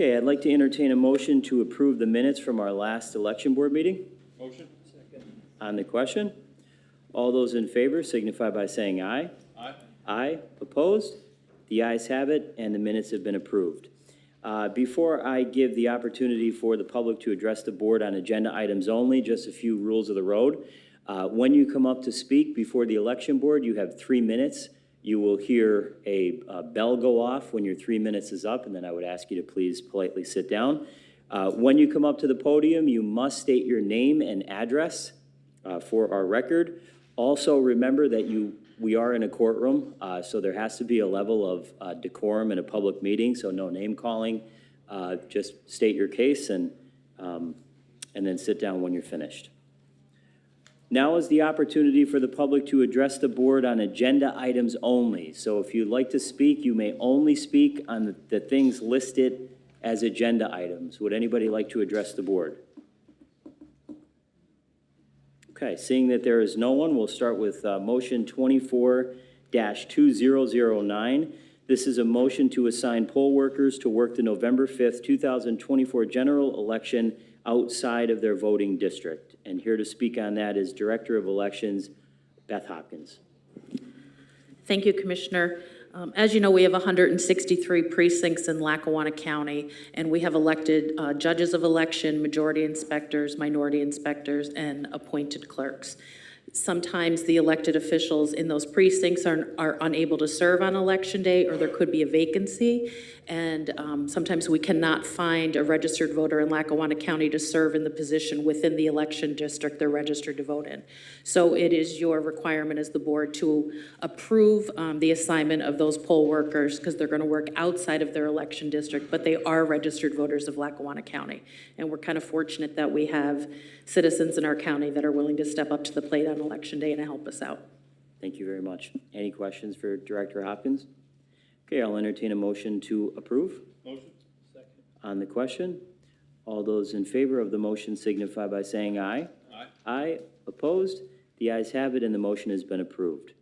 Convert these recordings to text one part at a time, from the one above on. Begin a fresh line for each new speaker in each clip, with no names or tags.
Okay, I'd like to entertain a motion to approve the minutes from our last election board meeting.
Motion. Second.
On the question, all those in favor signify by saying aye.
Aye.
Aye. Opposed? The ayes have it, and the minutes have been approved. Before I give the opportunity for the public to address the board on agenda items only, just a few rules of the road. When you come up to speak before the election board, you have 3 minutes. You will hear a bell go off when your 3 minutes is up, and then I would ask you to please politely sit down. When you come up to the podium, you must state your name and address for our record. Also, remember that we are in a courtroom, so there has to be a level of decorum in a public meeting, so no name calling. Just state your case and then sit down when you're finished. Now is the opportunity for the public to address the board on agenda items only. So if you'd like to speak, you may only speak on the things listed as agenda items. Would anybody like to address the board? Okay, seeing that there is no one, we'll start with motion 24-2009. This is a motion to assign poll workers to work the November 5th, 2024 general election outside of their voting district. And here to speak on that is Director of Elections, Beth Hopkins.
Thank you, Commissioner. As you know, we have 163 precincts in Lackawanna County, and we have elected judges of election, majority inspectors, minority inspectors, and appointed clerks. Sometimes the elected officials in those precincts are unable to serve on election day, or there could be a vacancy. And sometimes we cannot find a registered voter in Lackawanna County to serve in the position within the election district they're registered to vote in. So it is your requirement as the board to approve the assignment of those poll workers, because they're going to work outside of their election district, but they are registered voters of Lackawanna County. And we're kind of fortunate that we have citizens in our county that are willing to step up to the plate on election day and help us out.
Thank you very much. Any questions for Director Hopkins? Okay, I'll entertain a motion to approve.
Motion. Second.
On the question, all those in favor of the motion signify by saying aye.
Aye.
Aye. Opposed? The ayes have it, and the motion has been approved.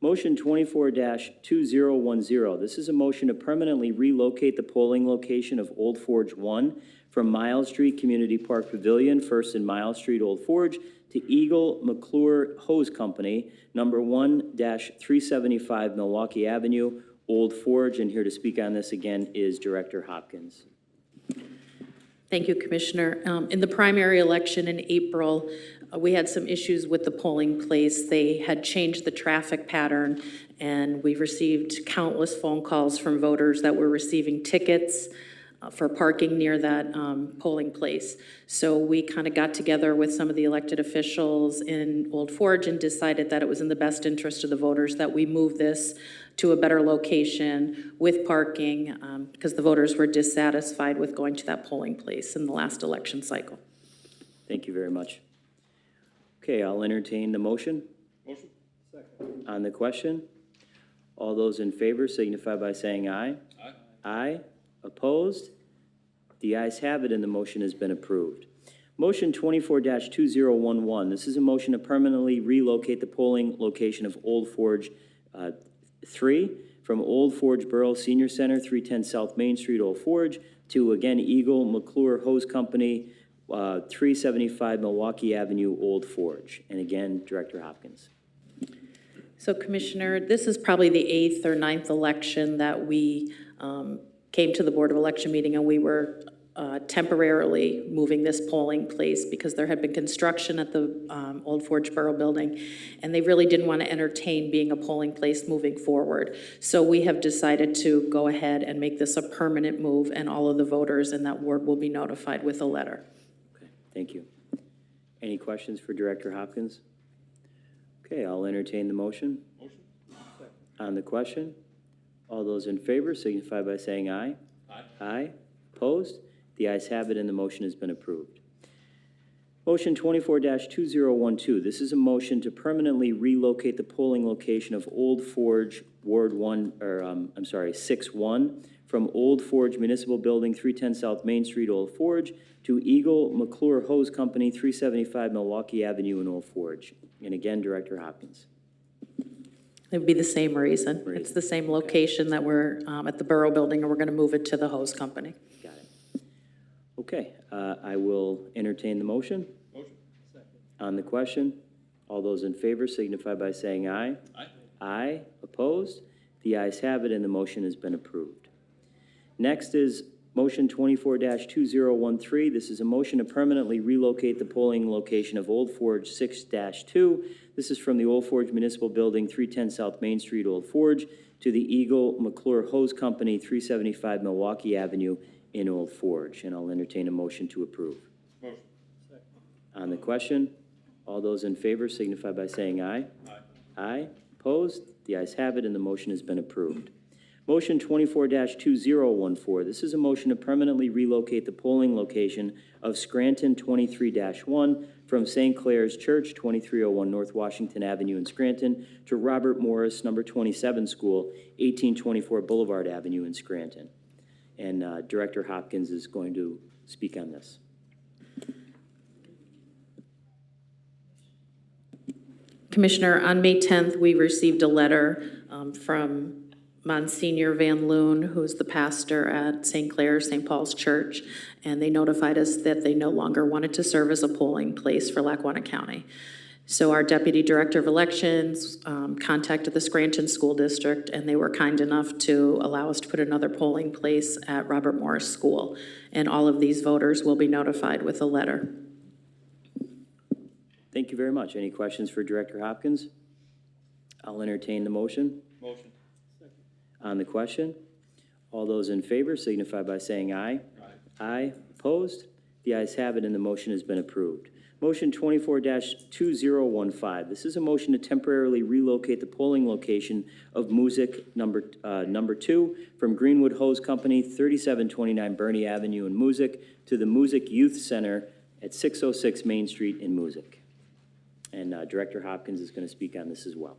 Motion 24-2010. This is a motion to permanently relocate the polling location of Old Forge 1 from Miles Street Community Park Pavilion, First and Miles Street, Old Forge, to Eagle McClure Hose Company, number 1-375 Milwaukee Avenue, Old Forge. And here to speak on this again is Director Hopkins.
Thank you, Commissioner. In the primary election in April, we had some issues with the polling place. They had changed the traffic pattern, and we received countless phone calls from voters that were receiving tickets for parking near that polling place. So we kind of got together with some of the elected officials in Old Forge and decided that it was in the best interest of the voters that we move this to a better location with parking, because the voters were dissatisfied with going to that polling place in the last election cycle.
Thank you very much. Okay, I'll entertain the motion.
Motion. Second.
On the question, all those in favor signify by saying aye.
Aye.
Aye. Opposed? The ayes have it, and the motion has been approved. Motion 24-2011. This is a motion to permanently relocate the polling location of Old Forge 3 from Old Forge Borough Senior Center, 310 South Main Street, Old Forge, to, again, Eagle McClure Hose Company, 375 Milwaukee Avenue, Old Forge. And again, Director Hopkins.
So, Commissioner, this is probably the 8th or 9th election that we came to the Board of Election meeting, and we were temporarily moving this polling place because there had been construction at the Old Forge Borough building, and they really didn't want to entertain being a polling place moving forward. So we have decided to go ahead and make this a permanent move, and all of the voters in that ward will be notified with a letter.
Okay, thank you. Any questions for Director Hopkins? Okay, I'll entertain the motion.
Motion. Second.
On the question, all those in favor signify by saying aye.
Aye.
Aye. Opposed? The ayes have it, and the motion has been approved. Motion 24-2012. This is a motion to permanently relocate the polling location of Old Forge Ward 1, or 6-1 from Old Forge Municipal Building, 310 South Main Street, Old Forge, to Eagle McClure Hose Company, 375 Milwaukee Avenue in Old Forge. And again, Director Hopkins.
It would be the same reason. It's the same location that we're at the Borough building, and we're going to move it to the hose company.
Got it. Okay, I will entertain the motion.
Second.
On the question, all those in favor signify by saying aye.
Aye.
Aye. Opposed? The ayes have it, and the motion has been approved. Next is motion 24-2013. This is a motion to permanently relocate the polling location of Old Forge 6-2. This is from the Old Forge Municipal Building, 310 South Main Street, Old Forge, to the Eagle McClure Hose Company, 375 Milwaukee Avenue in Old Forge. And I'll entertain a motion to approve.
Motion. Second.
On the question, all those in favor signify by saying aye.
Aye.
Aye. Opposed? The ayes have it, and the motion has been approved. Motion 24-2014. This is a motion to permanently relocate the polling location of Scranton 23-1 from St. Clair's Church, 2301 North Washington Avenue in Scranton, to Robert Morris, number 27 School, 1824 Boulevard Avenue in Scranton. And Director Hopkins is going to speak on this.
Commissioner, on May 10th, we received a letter from Monsignor Van Loon, who's the pastor at St. Clair, St. Paul's Church, and they notified us that they no longer wanted to serve as a polling place for Lackawanna County. So our Deputy Director of Elections contacted the Scranton School District, and they were kind enough to allow us to put another polling place at Robert Morris School. And all of these voters will be notified with a letter.
Thank you very much. Any questions for Director Hopkins? I'll entertain the motion.
Motion. Second.
On the question, all those in favor signify by saying aye.
Aye.
Aye. Opposed? The ayes have it, and the motion has been approved. Motion 24-2015. This is a motion to temporarily relocate the polling location of Music number 2 from Greenwood Hose Company, 3729 Bernie Avenue in Music, to the Music Youth Center at 606 Main Street in Music. And Director Hopkins is going to speak on this as well.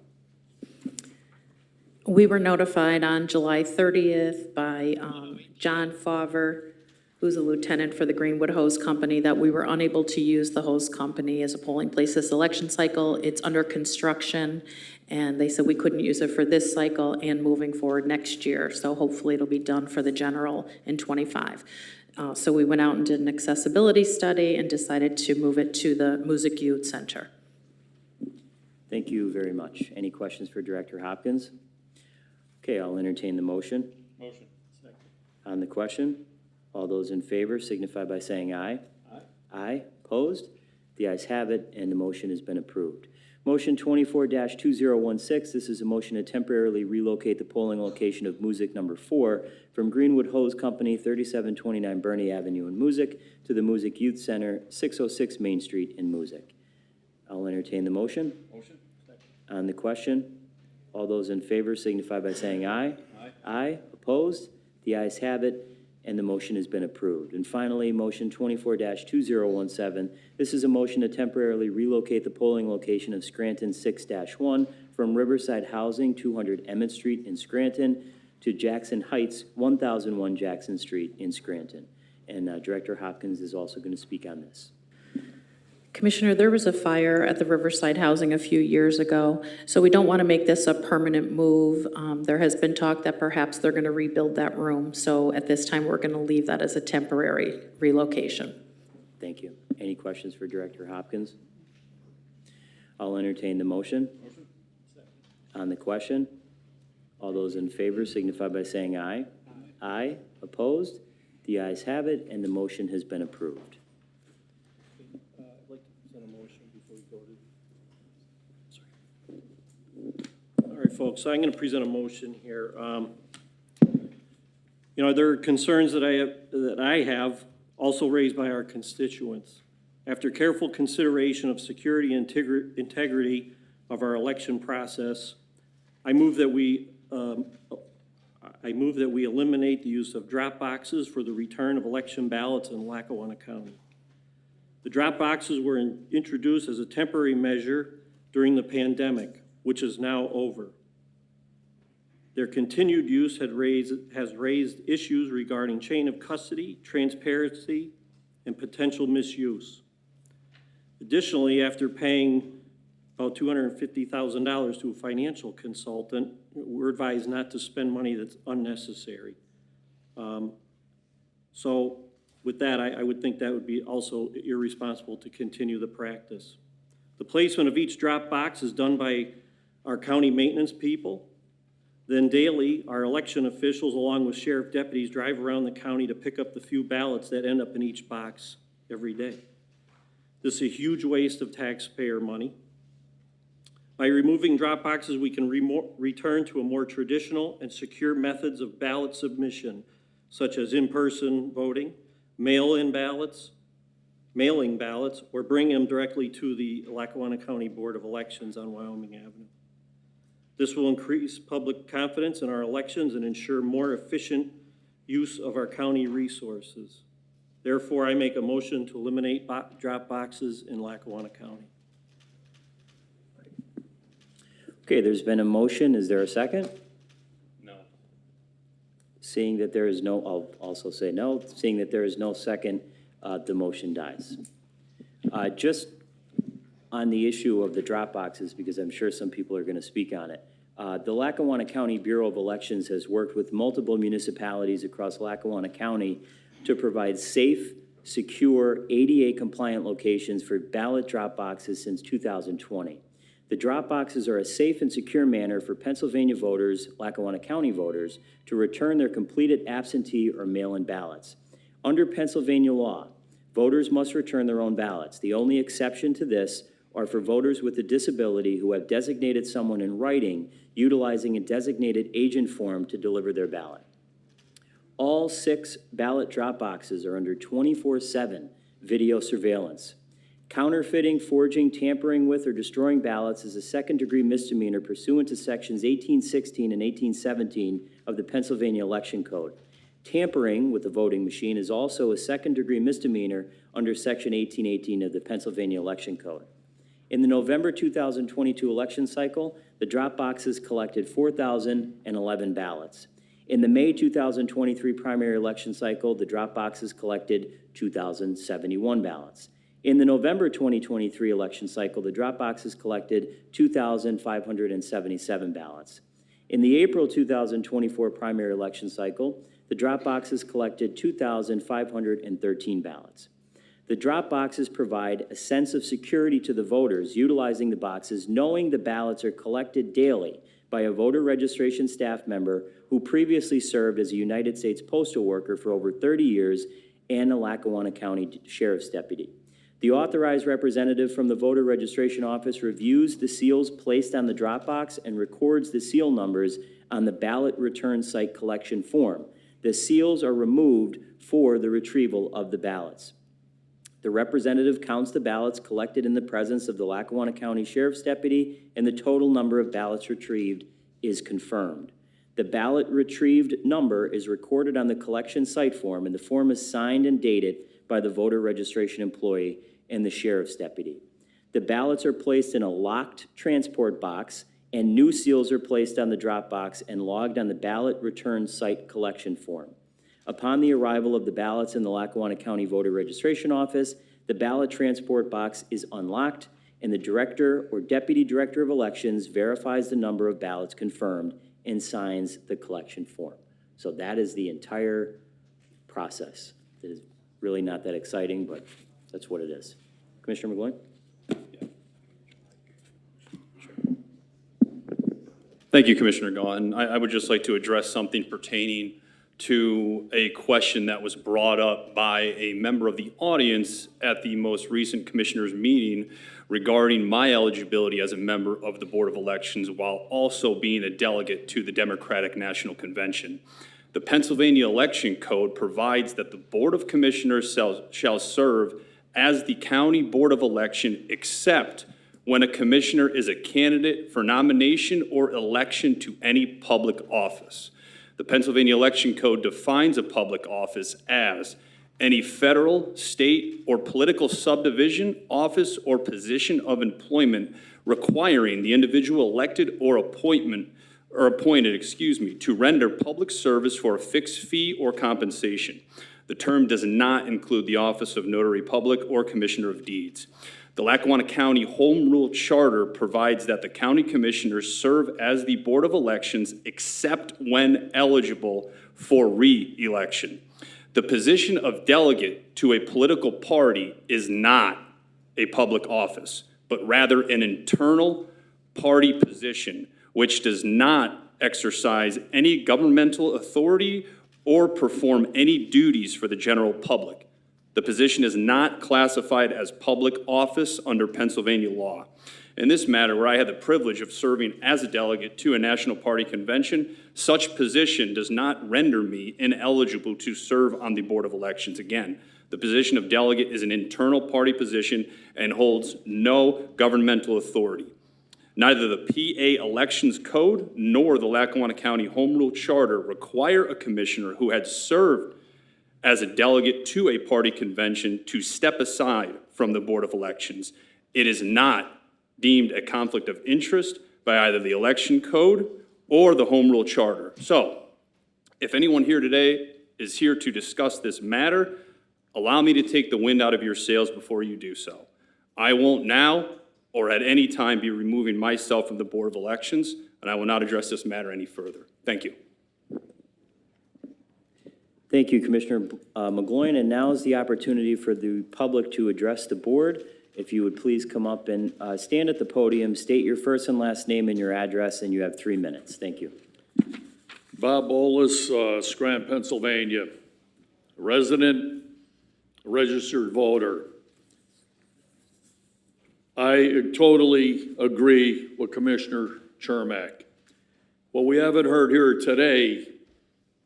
We were notified on July 30th by John Fauver, who's a lieutenant for the Greenwood Hose Company, that we were unable to use the hose company as a polling place this election cycle. It's under construction, and they said we couldn't use it for this cycle and moving forward next year. So hopefully it'll be done for the general in '25. So we went out and did an accessibility study and decided to move it to the Music Youth Center.
Thank you very much. Any questions for Director Hopkins? Okay, I'll entertain the motion.
Motion. Second.
On the question, all those in favor signify by saying aye.
Aye.
Aye. Opposed? The ayes have it, and the motion has been approved. Motion 24-2016. This is a motion to temporarily relocate the polling location of Music number 4 from Greenwood Hose Company, 3729 Bernie Avenue in Music, to the Music Youth Center, 606 Main Street in Music. I'll entertain the motion.
Motion. Second.
On the question, all those in favor signify by saying aye.
Aye.
Aye. Opposed? The ayes have it, and the motion has been approved. And finally, motion 24-2017. This is a motion to temporarily relocate the polling location of Scranton 6-1 from Riverside Housing, 200 Emmett Street in Scranton, to Jackson Heights, 1001 Jackson Street in Scranton. And Director Hopkins is also going to speak on this.
Commissioner, there was a fire at the Riverside Housing a few years ago, so we don't want to make this a permanent move. There has been talk that perhaps they're going to rebuild that room, so at this time, we're going to leave that as a temporary relocation.
Thank you. Any questions for Director Hopkins? I'll entertain the motion.
Motion. Second.
On the question, all those in favor signify by saying aye. Aye. Aye. Opposed? The ayes have it, and the motion has been approved.
I'd like to present a motion before we go to. All right, folks, so I'm going to present a motion here. You know, there are concerns that I have also raised by our constituents. After careful consideration of security and integrity of our election process, I move that we eliminate the use of drop boxes for the return of election ballots in Lackawanna County. The drop boxes were introduced as a temporary measure during the pandemic, which is now over. Their continued use has raised issues regarding chain of custody, transparency, and potential misuse. Additionally, after paying about $250,000 to a financial consultant, we're advised not to spend money that's unnecessary. So With that, I would think that would be also irresponsible to continue the practice. The placement of each drop box is done by our county maintenance people. Then daily, our election officials, along with sheriff deputies, drive around the county to pick up the few ballots that end up in each box every day. This is a huge waste of taxpayer money. By removing drop boxes, we can return to a more traditional and secure methods of ballot submission, such as in-person voting, mail-in ballots, mailing ballots, or bring them directly to the Lackawanna County Board of Elections on Wyoming Avenue. This will increase public confidence in our elections and ensure more efficient use of our county resources. Therefore, I make a motion to eliminate drop boxes in Lackawanna County.
Okay, there's been a motion. Is there a second?
No.
Seeing that there is no, I'll also say no. Seeing that there is no second, the motion dies. Just on the issue of the drop boxes, because I'm sure some people are going to speak on it. The Lackawanna County Bureau of Elections has worked with multiple municipalities across Lackawanna County to provide safe, secure, ADA-compliant locations for ballot drop boxes since 2020. The drop boxes are a safe and secure manner for Pennsylvania voters, Lackawanna County voters, to return their completed absentee or mail-in ballots. Under Pennsylvania law, voters must return their own ballots. The only exception to this are for voters with a disability who have designated someone in writing utilizing a designated agent form to deliver their ballot. All 6 ballot drop boxes are under 24/7 video surveillance. Counterfeiting, forging, tampering with, or destroying ballots is a second-degree misdemeanor pursuant to Sections 1816 and 1817 of the Pennsylvania Election Code. Tampering with the voting machine is also a second-degree misdemeanor under Section 1818 of the Pennsylvania Election Code. In the November 2022 election cycle, the drop boxes collected 4,011 ballots. In the May 2023 primary election cycle, the drop boxes collected 2,071 ballots. In the November 2023 election cycle, the drop boxes collected 2,577 ballots. In the April 2024 primary election cycle, the drop boxes collected 2,513 ballots. The drop boxes provide a sense of security to the voters utilizing the boxes, knowing the ballots are collected daily by a voter registration staff member who previously served as a United States postal worker for over 30 years and a Lackawanna County Sheriff's deputy. The authorized representative from the voter registration office reviews the seals placed on the drop box and records the seal numbers on the ballot return site collection form. The seals are removed for the retrieval of the ballots. The representative counts the ballots collected in the presence of the Lackawanna County Sheriff's deputy, and the total number of ballots retrieved is confirmed. The ballot retrieved number is recorded on the collection site form, and the form is signed and dated by the voter registration employee and the sheriff's deputy. The ballots are placed in a locked transport box, and new seals are placed on the drop box and logged on the ballot return site collection form. Upon the arrival of the ballots in the Lackawanna County Voter Registration Office, the ballot transport box is unlocked, and the director or deputy director of elections verifies the number of ballots confirmed and signs the collection form. So that is the entire process. It is really not that exciting, but that's what it is. Commissioner McGloin?
Thank you, Commissioner Gaunt. I would just like to address something pertaining to a question that was brought up by a member of the audience at the most recent commissioners meeting regarding my eligibility as a member of the Board of Elections while also being a delegate to the Democratic National Convention. The Pennsylvania Election Code provides that the Board of Commissioners shall serve as the County Board of Election except when a commissioner is a candidate for nomination or election to any public office. The Pennsylvania Election Code defines a public office as any federal, state, or political subdivision, office, or position of employment requiring the individual elected or appointed, to render public service for a fixed fee or compensation. The term does not include the office of Notary Public or Commissioner of Deeds. The Lackawanna County Home Rule Charter provides that the county commissioners serve as the Board of Elections except when eligible for re-election. The position of delegate to a political party is not a public office, but rather an internal party position, which does not exercise any governmental authority or perform any duties for the general public. The position is not classified as public office under Pennsylvania law. In this matter, where I had the privilege of serving as a delegate to a national party convention, such position does not render me ineligible to serve on the Board of Elections again. The position of delegate is an internal party position and holds no governmental authority. Neither the PA Elections Code nor the Lackawanna County Home Rule Charter require a commissioner who had served as a delegate to a party convention to step aside from the Board of Elections. It is not deemed a conflict of interest by either the Election Code or the Home Rule Charter. So, if anyone here today is here to discuss this matter, allow me to take the wind out of your sails before you do so. I won't now or at any time be removing myself from the Board of Elections, and I will not address this matter any further. Thank you.
Thank you, Commissioner McGloin, and now is the opportunity for the public to address the board. If you would please come up and stand at the podium, state your first and last name and your address, and you have 3 minutes. Thank you.
Bob Bolus, Scranton, Pennsylvania, resident, registered voter. I totally agree with Commissioner Chermak. What we haven't heard here today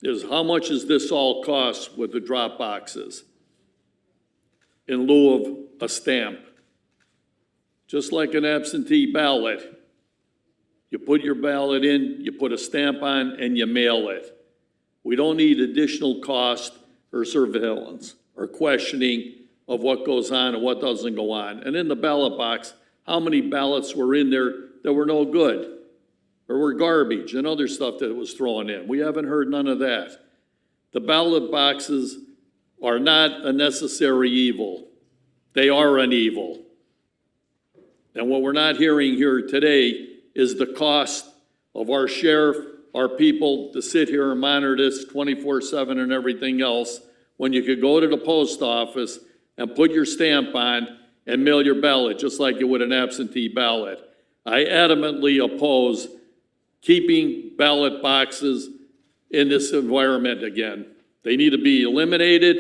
is how much does this all cost with the drop boxes in lieu of a stamp? Just like an absentee ballot, you put your ballot in, you put a stamp on, and you mail it. We don't need additional cost or surveillance or questioning of what goes on and what doesn't go on. And in the ballot box, how many ballots were in there that were no good or were garbage and other stuff that was thrown in? We haven't heard none of that. The ballot boxes are not a necessary evil. They are an evil. And what we're not hearing here today is the cost of our sheriff, our people to sit here and monitor this 24/7 and everything else, when you could go to the post office and put your stamp on and mail your ballot just like you would an absentee ballot. I adamantly oppose keeping ballot boxes in this environment again. They need to be eliminated.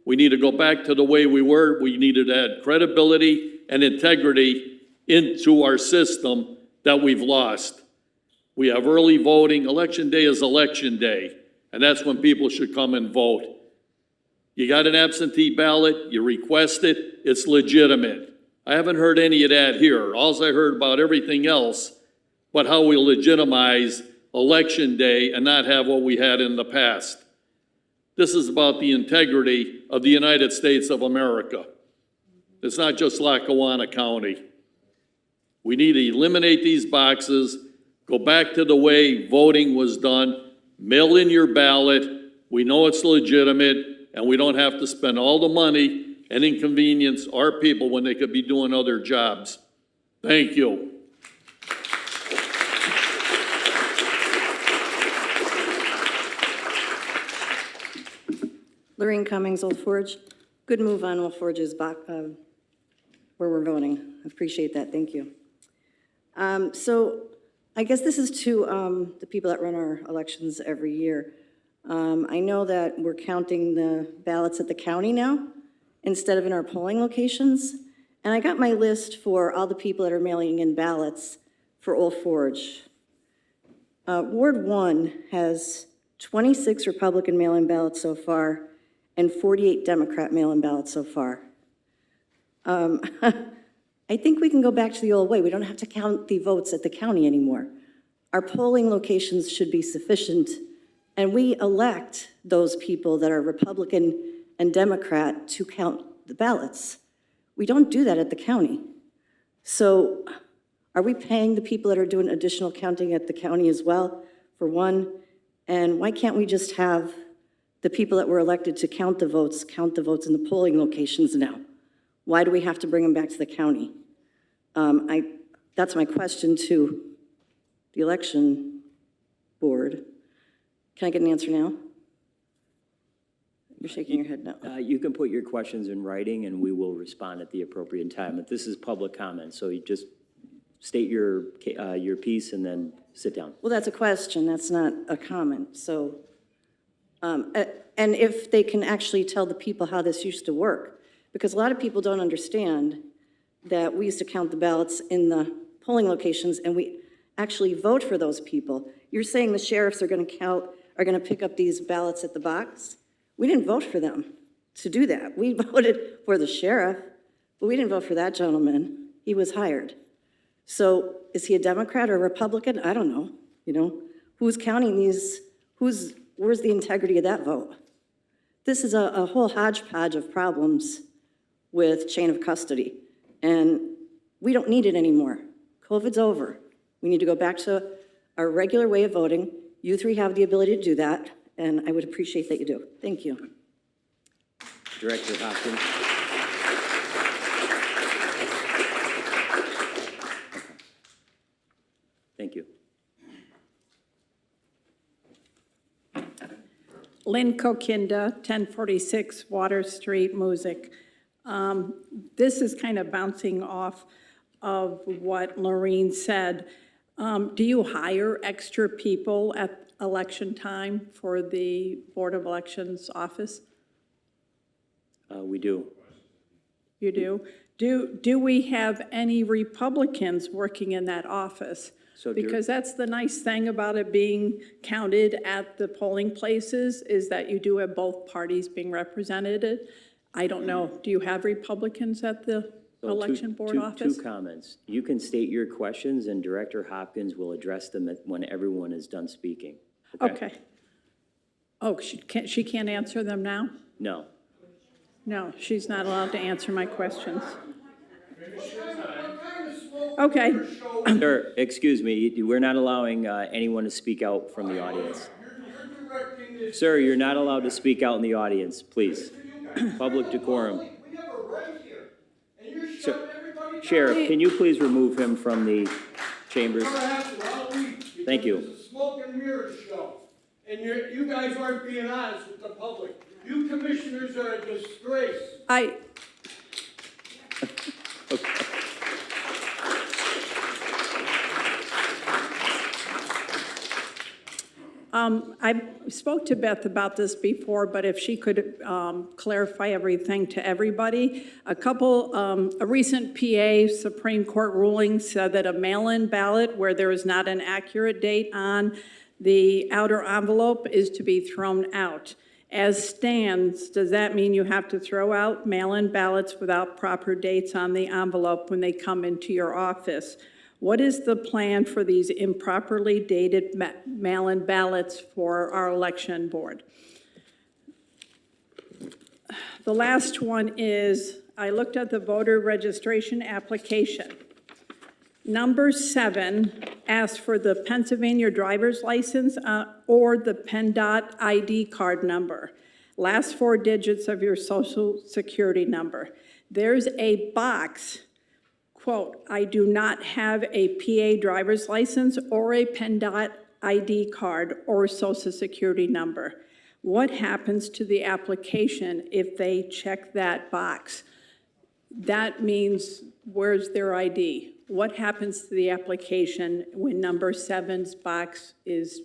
We need to go back to the way we were. We needed to add credibility and integrity into our system that we've lost. We have early voting. Election day is election day, and that's when people should come and vote. You got an absentee ballot, you request it, it's legitimate. I haven't heard any of that here. All I heard about everything else, but how we legitimize election day and not have what we had in the past. This is about the integrity of the United States of America. It's not just Lackawanna County. We need to eliminate these boxes, go back to the way voting was done, mail in your ballot. We know it's legitimate, and we don't have to spend all the money and inconvenience our people when they could be doing other jobs. Thank you.
Lorraine Cummings, Old Forge. Good move on Old Forge's where we're voting. I appreciate that. Thank you. So I guess this is to the people that run our elections every year. I know that we're counting the ballots at the county now instead of in our polling locations. And I got my list for all the people that are mailing in ballots for Old Forge. Ward 1 has 26 Republican mail-in ballots so far and 48 Democrat mail-in ballots so far. I think we can go back to the old way. We don't have to count the votes at the county anymore. Our polling locations should be sufficient, and we elect those people that are Republican and Democrat to count the ballots. We don't do that at the county. So are we paying the people that are doing additional counting at the county as well, for one? And why can't we just have the people that were elected to count the votes in the polling locations now? Why do we have to bring them back to the county? That's my question to the election board. Can I get an answer now? You're shaking your head no.
You can put your questions in writing, and we will respond at the appropriate time. But this is public comment, so you just state your piece and then sit down.
Well, that's a question, that's not a comment, so, and if they can actually tell the people how this used to work, because a lot of people don't understand that we used to count the ballots in the polling locations, and we actually vote for those people. You're saying the sheriffs are gonna pick up these ballots at the box? We didn't vote for them to do that. We voted for the sheriff, but we didn't vote for that gentleman. He was hired. So is he a Democrat or a Republican? I don't know, you know? Who's counting these, where's the integrity of that vote? This is a whole hodgepodge of problems with chain of custody, and we don't need it anymore. COVID's over. We need to go back to our regular way of voting. You three have the ability to do that, and I would appreciate that you do. Thank you.
Director Hopkins. Thank you.
Lynn Kokinda, 1046 Water Street, Music. This is kind of bouncing off of what Lorene said. Do you hire extra people at election time for the Board of Elections office?
We do.
You do? Do we have any Republicans working in that office?
So
Because that's the nice thing about it being counted at the polling places, is that you do have both parties being represented. I don't know, do you have Republicans at the election board office?
Two comments. You can state your questions, and Director Hopkins will address them when everyone is done speaking.
Okay. Oh, she can't answer them now?
No.
No, she's not allowed to answer my questions. Okay.
Sir, excuse me, we're not allowing anyone to speak out from the audience. Sir, you're not allowed to speak out in the audience, please. Public decorum.
We have a right here, and you're
Sir,
shutting everybody down.
Sheriff, can you please remove him from the chambers?
Never have to, I'll leave,
Thank you.
because it's a smoke and mirrors show. And you guys aren't being honest with the public. You commissioners are a disgrace.
I spoke to Beth about this before, but if she could clarify everything to everybody. A recent PA Supreme Court ruling said that a mail-in ballot where there is not an accurate date on the outer envelope is to be thrown out. As stands, does that mean you have to throw out mail-in ballots without proper dates on the envelope when they come into your office? What is the plan for these improperly dated mail-in ballots for our election board? The last one is, I looked at the voter registration application. Number 7 asks for the Pennsylvania driver's license or the PennDOT ID card number. Last 4 digits of your social security number. There's a box, quote, I do not have a PA driver's license or a PennDOT ID card or social security number. What happens to the application if they check that box? That means, where's their ID? What happens to the application when number 7's box is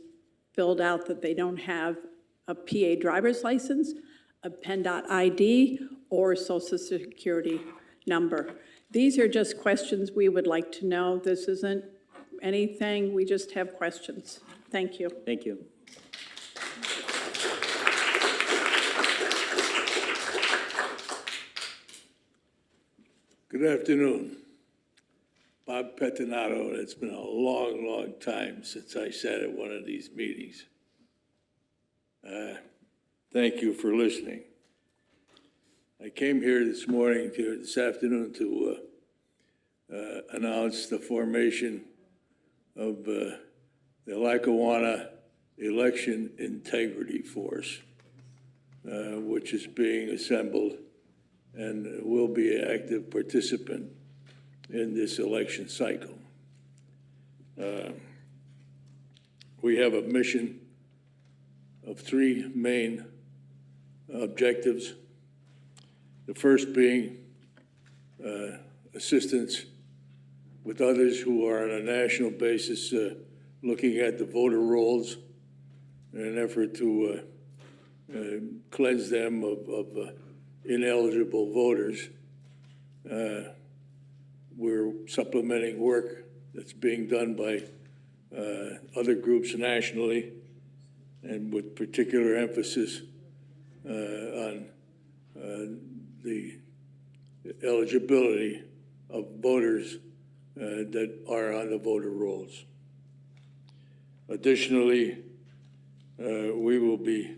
filled out that they don't have a PA driver's license, a PennDOT ID, or a social security number? These are just questions we would like to know. This isn't anything, we just have questions. Thank you.
Thank you.
Good afternoon. Bob Pettinato, and it's been a long, long time since I sat at one of these meetings. Thank you for listening. I came here this afternoon to announce the formation of the Lackawanna Election Integrity Force, which is being assembled and will be an active participant in this election cycle. We have a mission of 3 main objectives. The first being assistance with others who are on a national basis looking at the voter rolls in an effort to cleanse them of ineligible voters. We're supplementing work that's being done by other groups nationally, and with particular emphasis on the eligibility of voters that are on the voter rolls. Additionally, we will be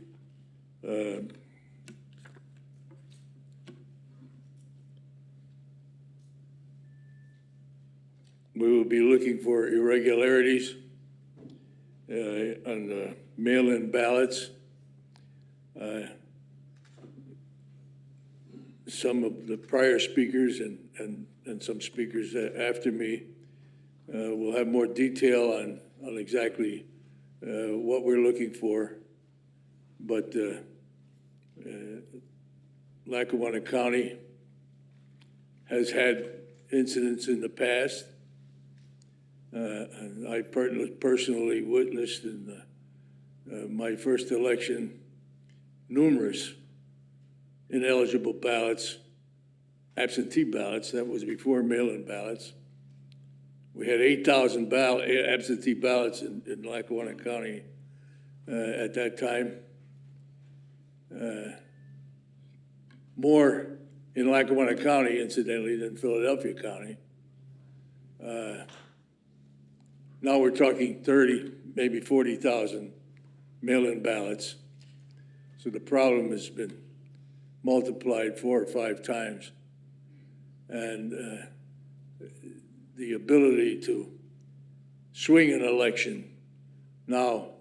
looking for irregularities on mail-in ballots. Some of the prior speakers and some speakers after me will have more detail on exactly what we're looking for. But Lackawanna County has had incidents in the past. And I personally witnessed in my first election numerous ineligible ballots, absentee ballots. That was before mail-in ballots. We had 8,000 absentee ballots in Lackawanna County at that time. More in Lackawanna County, incidentally, than Philadelphia County. Now we're talking 30, maybe 40,000 mail-in ballots. So the problem has been multiplied 4 or 5 times. And the ability to swing an election now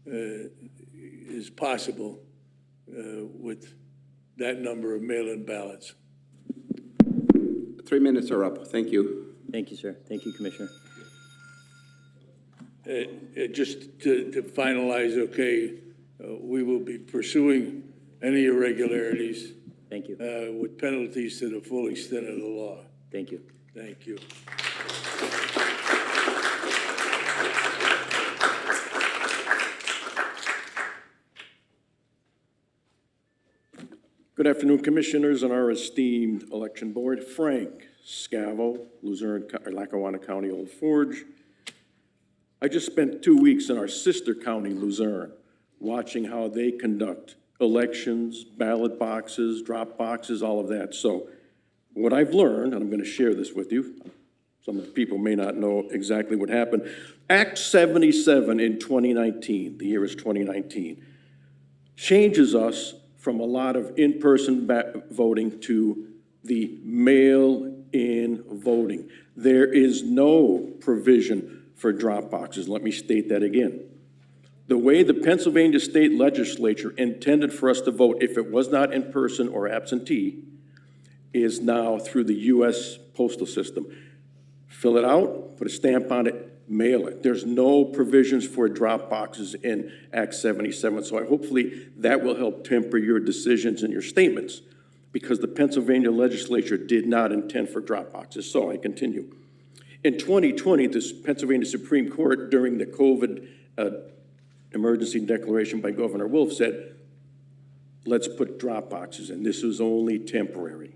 is possible with that number of mail-in ballots.
3 minutes are up. Thank you.
Thank you, sir. Thank you, Commissioner.
Just to finalize, okay, we will be pursuing any irregularities
Thank you.
with penalties to the full extent of the law.
Thank you.
Thank you.
Good afternoon, Commissioners and our esteemed election board. Frank Scavo, Lackawanna County, Old Forge. I just spent 2 weeks in our sister county, Luzerne, watching how they conduct elections, ballot boxes, drop boxes, all of that. So what I've learned, and I'm going to share this with you, some of the people may not know exactly what happened. Act 77 in 2019, the year is 2019, changes us from a lot of in-person voting to the mail-in voting. There is no provision for drop boxes. Let me state that again. The way the Pennsylvania State Legislature intended for us to vote, if it was not in person or absentee, is now through the U.S. postal system. Fill it out, put a stamp on it, mail it. There's no provisions for drop boxes in Act 77, so hopefully that will help temper your decisions and your statements, because the Pennsylvania legislature did not intend for drop boxes. So I continue. In 2020, the Pennsylvania Supreme Court, during the COVID emergency declaration by Governor Wolf, said, let's put drop boxes in. This was only temporary.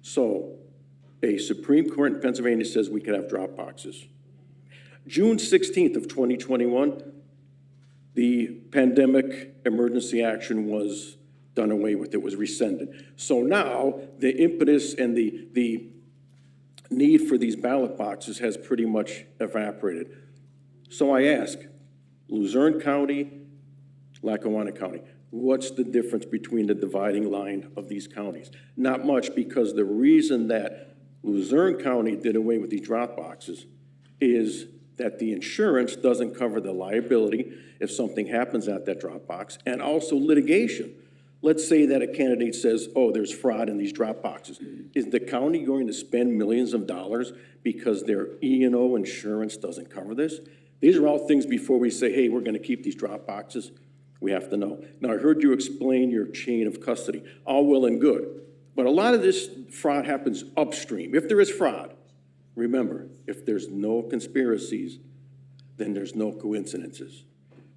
So a Supreme Court in Pennsylvania says we can have drop boxes. June 16th of 2021, the pandemic emergency action was done away with. It was rescinded. So now the impetus and the need for these ballot boxes has pretty much evaporated. So I ask, Luzerne County, Lackawanna County, what's the difference between the dividing line of these counties? Not much, because the reason that Luzerne County did away with these drop boxes is that the insurance doesn't cover the liability if something happens at that drop box, and also litigation. Let's say that a candidate says, oh, there's fraud in these drop boxes. Is the county going to spend millions of dollars because their E&O insurance doesn't cover this? These are all things before we say, hey, we're going to keep these drop boxes.
We have to know. Now, I heard you explain your chain of custody, all well and good, but a lot of this fraud happens upstream. If there is fraud, remember, if there's no conspiracies, then there's no coincidences.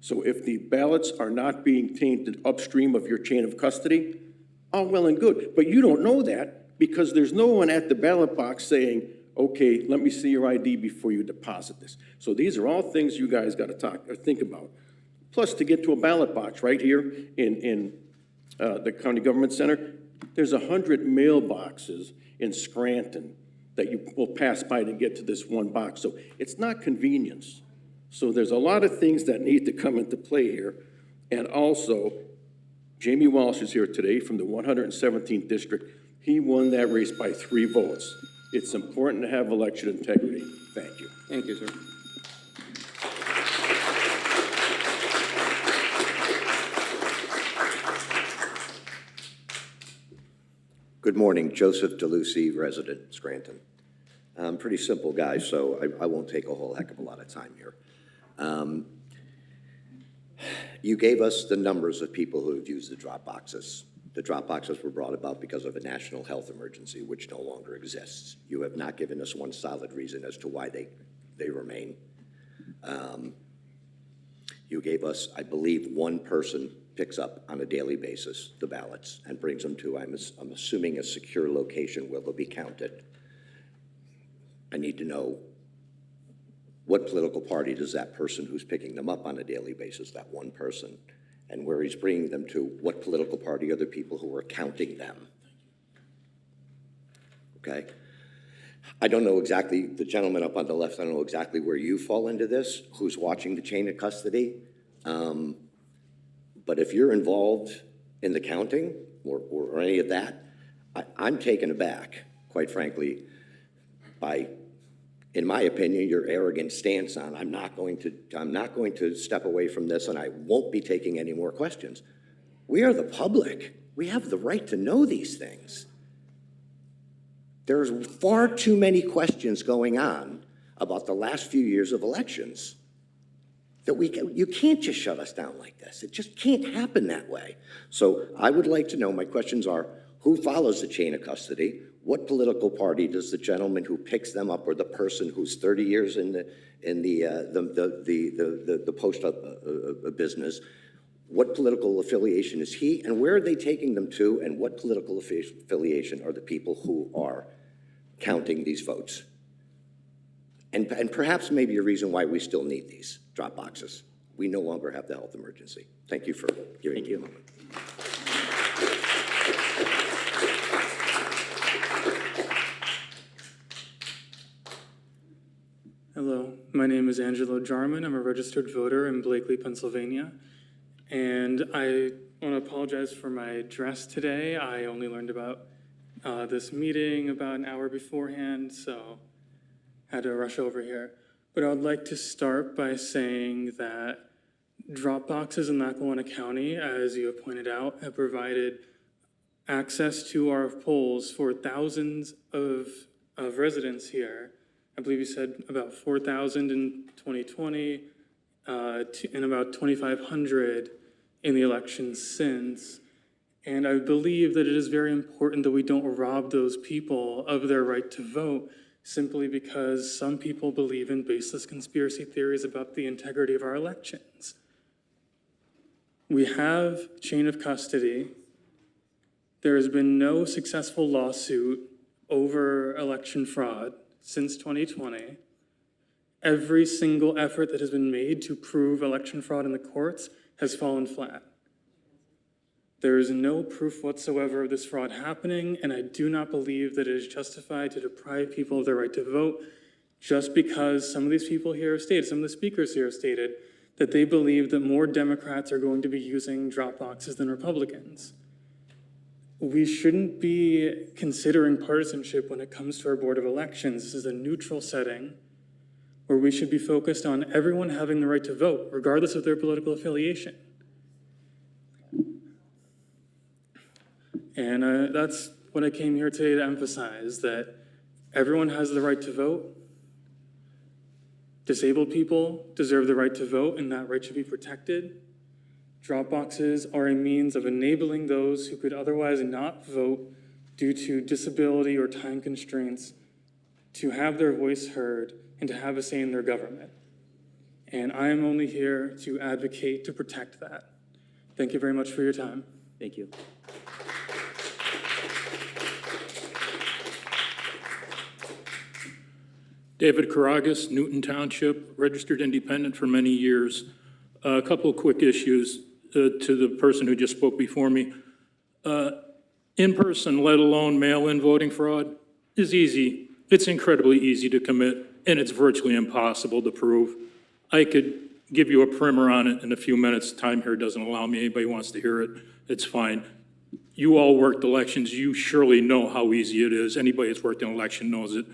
So if the ballots are not being tainted upstream of your chain of custody, all well and good. But you don't know that because there's no one at the ballot box saying, okay, let me see your ID before you deposit this. So these are all things you guys got to talk or think about. Plus, to get to a ballot box right here in the county government center, there's 100 mailboxes in Scranton that you will pass by to get to this one box. So it's not convenience. So there's a lot of things that need to come into play here. And also, Jamie Walsh is here today from the 117th district. He won that race by 3 votes. It's important to have election integrity. Thank you.
Thank you, sir.
Good morning, Joseph DeLucy, resident, Scranton. Pretty simple guy, so I won't take a whole heck of a lot of time here. You gave us the numbers of people who have used the drop boxes. The drop boxes were brought about because of a national health emergency, which no longer exists. You have not given us one solid reason as to why they remain. You gave us, I believe, one person picks up on a daily basis the ballots and brings them to, I'm assuming, a secure location where they'll be counted. I need to know what political party does that person who's picking them up on a daily basis, that one person, and where he's bringing them to, what political party are the people who are counting them? Okay? I don't know exactly, the gentleman up on the left, I don't know exactly where you fall into this, who's watching the chain of custody. But if you're involved in the counting or any of that, I'm taken aback, quite frankly, by, in my opinion, your arrogant stance on I'm not going to step away from this and I won't be taking any more questions. We are the public. We have the right to know these things. There's far too many questions going on about the last few years of elections that you can't just shut us down like this. It just can't happen that way. So I would like to know, my questions are, who follows the chain of custody? What political party does the gentleman who picks them up or the person who's 30 years in the post business, what political affiliation is he and where are they taking them to and what political affiliation are the people who are counting these votes? And perhaps maybe a reason why we still need these drop boxes. We no longer have the health emergency. Thank you for giving me a moment.
Hello, my name is Angelo Jarman. I'm a registered voter in Blakely, Pennsylvania. And I want to apologize for my dress today. I only learned about this meeting about an hour beforehand, so I had to rush over here. But I would like to start by saying that drop boxes in Lackawanna County, as you have pointed out, have provided access to our polls for thousands of residents here. I believe you said about 4,000 in 2020 and about 2,500 in the election since. And I believe that it is very important that we don't rob those people of their right to vote simply because some people believe in baseless conspiracy theories about the integrity of our elections. We have chain of custody. There has been no successful lawsuit over election fraud since 2020. Every single effort that has been made to prove election fraud in the courts has fallen flat. There is no proof whatsoever of this fraud happening, and I do not believe that it is justified to deprive people of their right to vote just because some of these people here have stated, some of the speakers here have stated, that they believe that more Democrats are going to be using drop boxes than Republicans. We shouldn't be considering partisanship when it comes to our Board of Elections. This is a neutral setting where we should be focused on everyone having the right to vote, regardless of their political affiliation. And that's what I came here today to emphasize, that everyone has the right to vote. Disabled people deserve the right to vote, and that right should be protected. Drop boxes are a means of enabling those who could otherwise not vote due to disability or time constraints to have their voice heard and to have a say in their government. And I am only here to advocate to protect that. Thank you very much for your time.
Thank you.
David Karagas, Newton Township, registered independent for many years. A couple of quick issues to the person who just spoke before me. In person, let alone mail-in voting fraud, is easy. It's incredibly easy to commit, and it's virtually impossible to prove. I could give you a primer on it in a few minutes. Time here doesn't allow me. Anybody wants to hear it, it's fine. You all worked elections. You surely know how easy it is. Anybody that's worked an election knows it.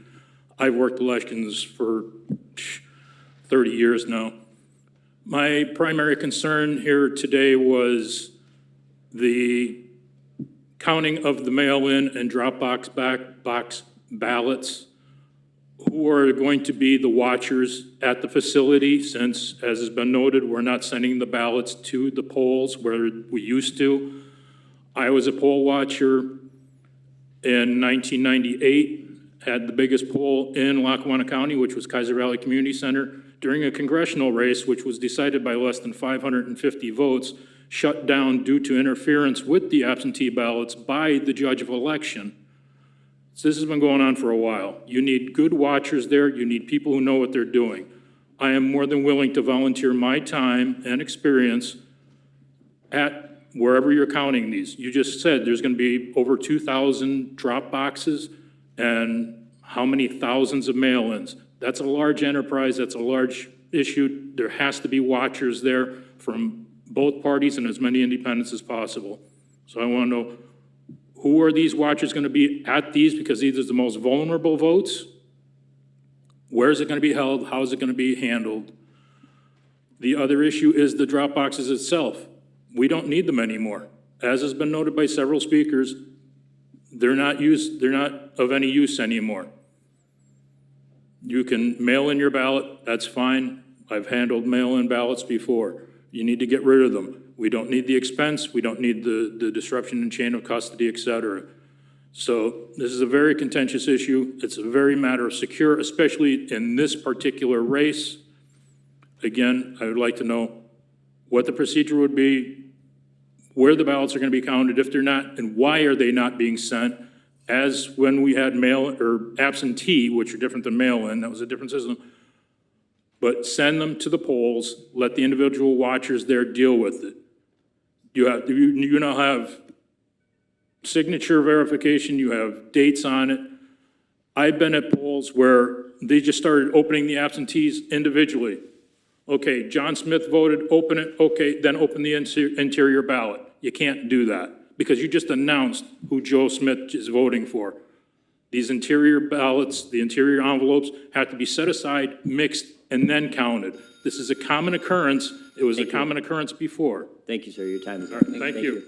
I've worked elections for 30 years now. My primary concern here today was the counting of the mail-in and Dropbox box ballots. Who are going to be the watchers at the facility, since, as has been noted, we're not sending the ballots to the polls where we used to. I was a poll watcher in 1998, had the biggest poll in Lackawanna County, which was Kaiser Valley Community Center, during a congressional race, which was decided by less than 550 votes, shut down due to interference with the absentee ballots by the judge of election. So this has been going on for a while. You need good watchers there. You need people who know what they're doing. I am more than willing to volunteer my time and experience at wherever you're counting these. You just said there's going to be over 2,000 drop boxes and how many thousands of mail-ins. That's a large enterprise. That's a large issue. There has to be watchers there from both parties and as many independents as possible. So I want to know, who are these watchers going to be at these? Because these are the most vulnerable votes. Where is it going to be held? How is it going to be handled? The other issue is the drop boxes itself. We don't need them anymore. As has been noted by several speakers, they're not of any use anymore. You can mail in your ballot, that's fine. I've handled mail-in ballots before. You need to get rid of them. We don't need the expense, we don't need the disruption in chain of custody, et cetera. So this is a very contentious issue. It's a very matter of secure, especially in this particular race. Again, I would like to know what the procedure would be, where the ballots are going to be counted if they're not, and why are they not being sent, as when we had mail or absentee, which are different than mail-in, that was a different system. But send them to the polls, let the individual watchers there deal with it. You now have signature verification, you have dates on it. I've been at polls where they just started opening the absentees individually. Okay, John Smith voted, open it, okay, then open the interior ballot. You can't do that because you just announced who Joe Smith is voting for. These interior ballots, the interior envelopes have to be set aside, mixed, and then counted. This is a common occurrence. It was a common occurrence before.
Thank you, sir. Your time is up.
Thank you.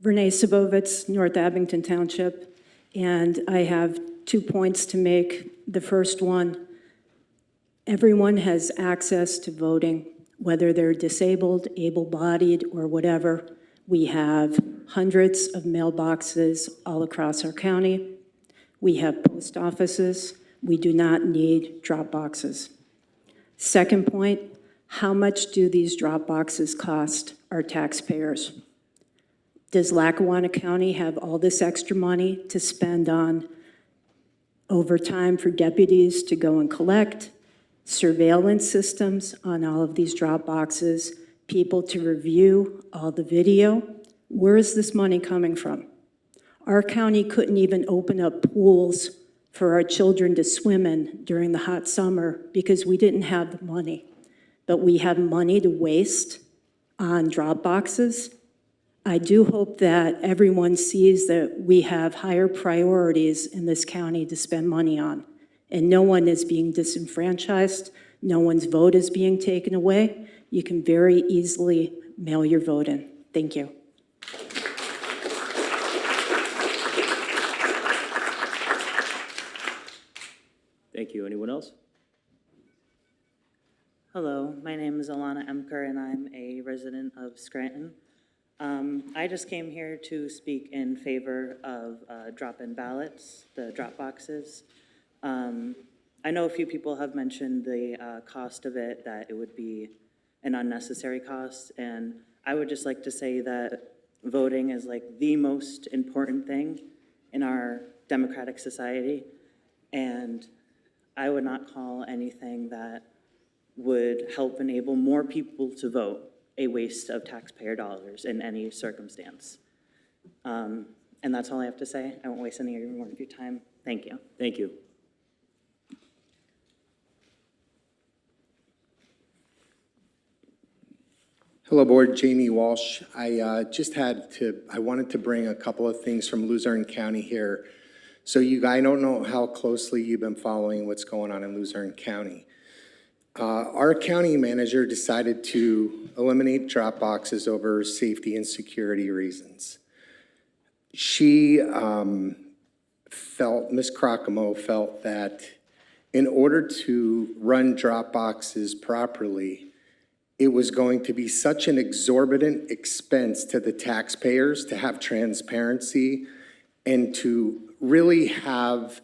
Renee Sabovitz, North Abington Township, and I have 2 points to make. The first one, everyone has access to voting, whether they're disabled, able-bodied, or whatever. We have hundreds of mailboxes all across our county. We have post offices. We do not need drop boxes. Second point, how much do these drop boxes cost our taxpayers? Does Lackawanna County have all this extra money to spend on overtime for deputies to go and collect, surveillance systems on all of these drop boxes, people to review all the video? Where is this money coming from? Our county couldn't even open up pools for our children to swim in during the hot summer because we didn't have the money. But we have money to waste on drop boxes. I do hope that everyone sees that we have higher priorities in this county to spend money on. And no one is being disenfranchised. No one's vote is being taken away. You can very easily mail your vote in. Thank you.
Thank you. Anyone else?
Hello, my name is Alana Emker, and I'm a resident of Scranton. I just came here to speak in favor of drop-in ballots, the drop boxes. I know a few people have mentioned the cost of it, that it would be an unnecessary cost, and I would just like to say that voting is like the most important thing in our democratic society, and I would not call anything that would help enable more people to vote a waste of taxpayer dollars in any circumstance. And that's all I have to say. I won't waste any more of your time. Thank you.
Thank you.
Hello, Board. Jamie Walsh. I wanted to bring a couple of things from Luzerne County here. So I don't know how closely you've been following what's going on in Luzerne County. Our county manager decided to eliminate drop boxes over safety and security reasons. She Ms. Crocomo felt that in order to run drop boxes properly, it was going to be such an exorbitant expense to the taxpayers to have transparency and to really have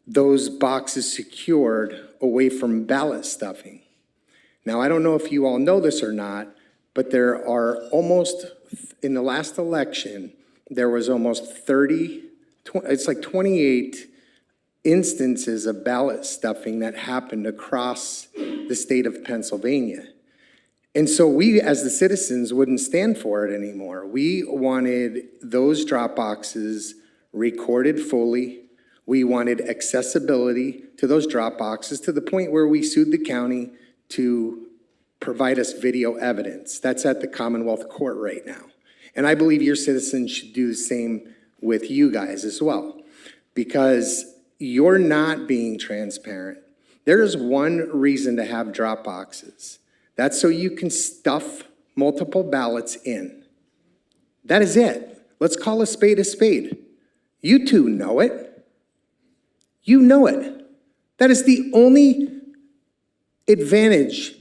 those boxes secured away from ballot stuffing. Now, I don't know if you all know this or not, but there are almost, in the last election, there was almost 28 instances of ballot stuffing that happened across the state of Pennsylvania. And so we, as the citizens, wouldn't stand for it anymore. We wanted those drop boxes recorded fully. We wanted accessibility to those drop boxes to the point where we sued the county to provide us video evidence. That's at the Commonwealth Court right now. And I believe your citizens should do the same with you guys as well, because you're not being transparent. There is one reason to have drop boxes. That's so you can stuff multiple ballots in. That is it. Let's call a spade a spade. You two know it. You know it. That is the only advantage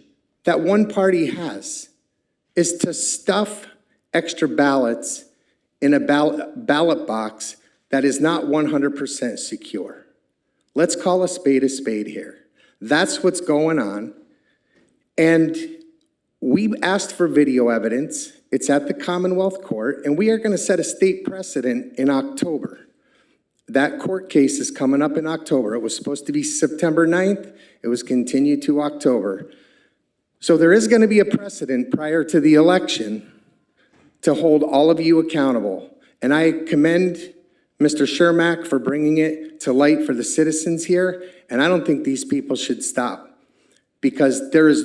that one party has, is to stuff extra ballots in a ballot box that is not 100% secure. Let's call a spade here. That's what's going on. And we asked for video evidence. It's at the Commonwealth Court, and we are going to set a state precedent in October. That court case is coming up in October. It was supposed to be September 9th. It was continued to October. So there is going to be a precedent prior to the election to hold all of you accountable. And I commend Mr. Shermack for bringing it to light for the citizens here, and I don't think these people should stop, because there is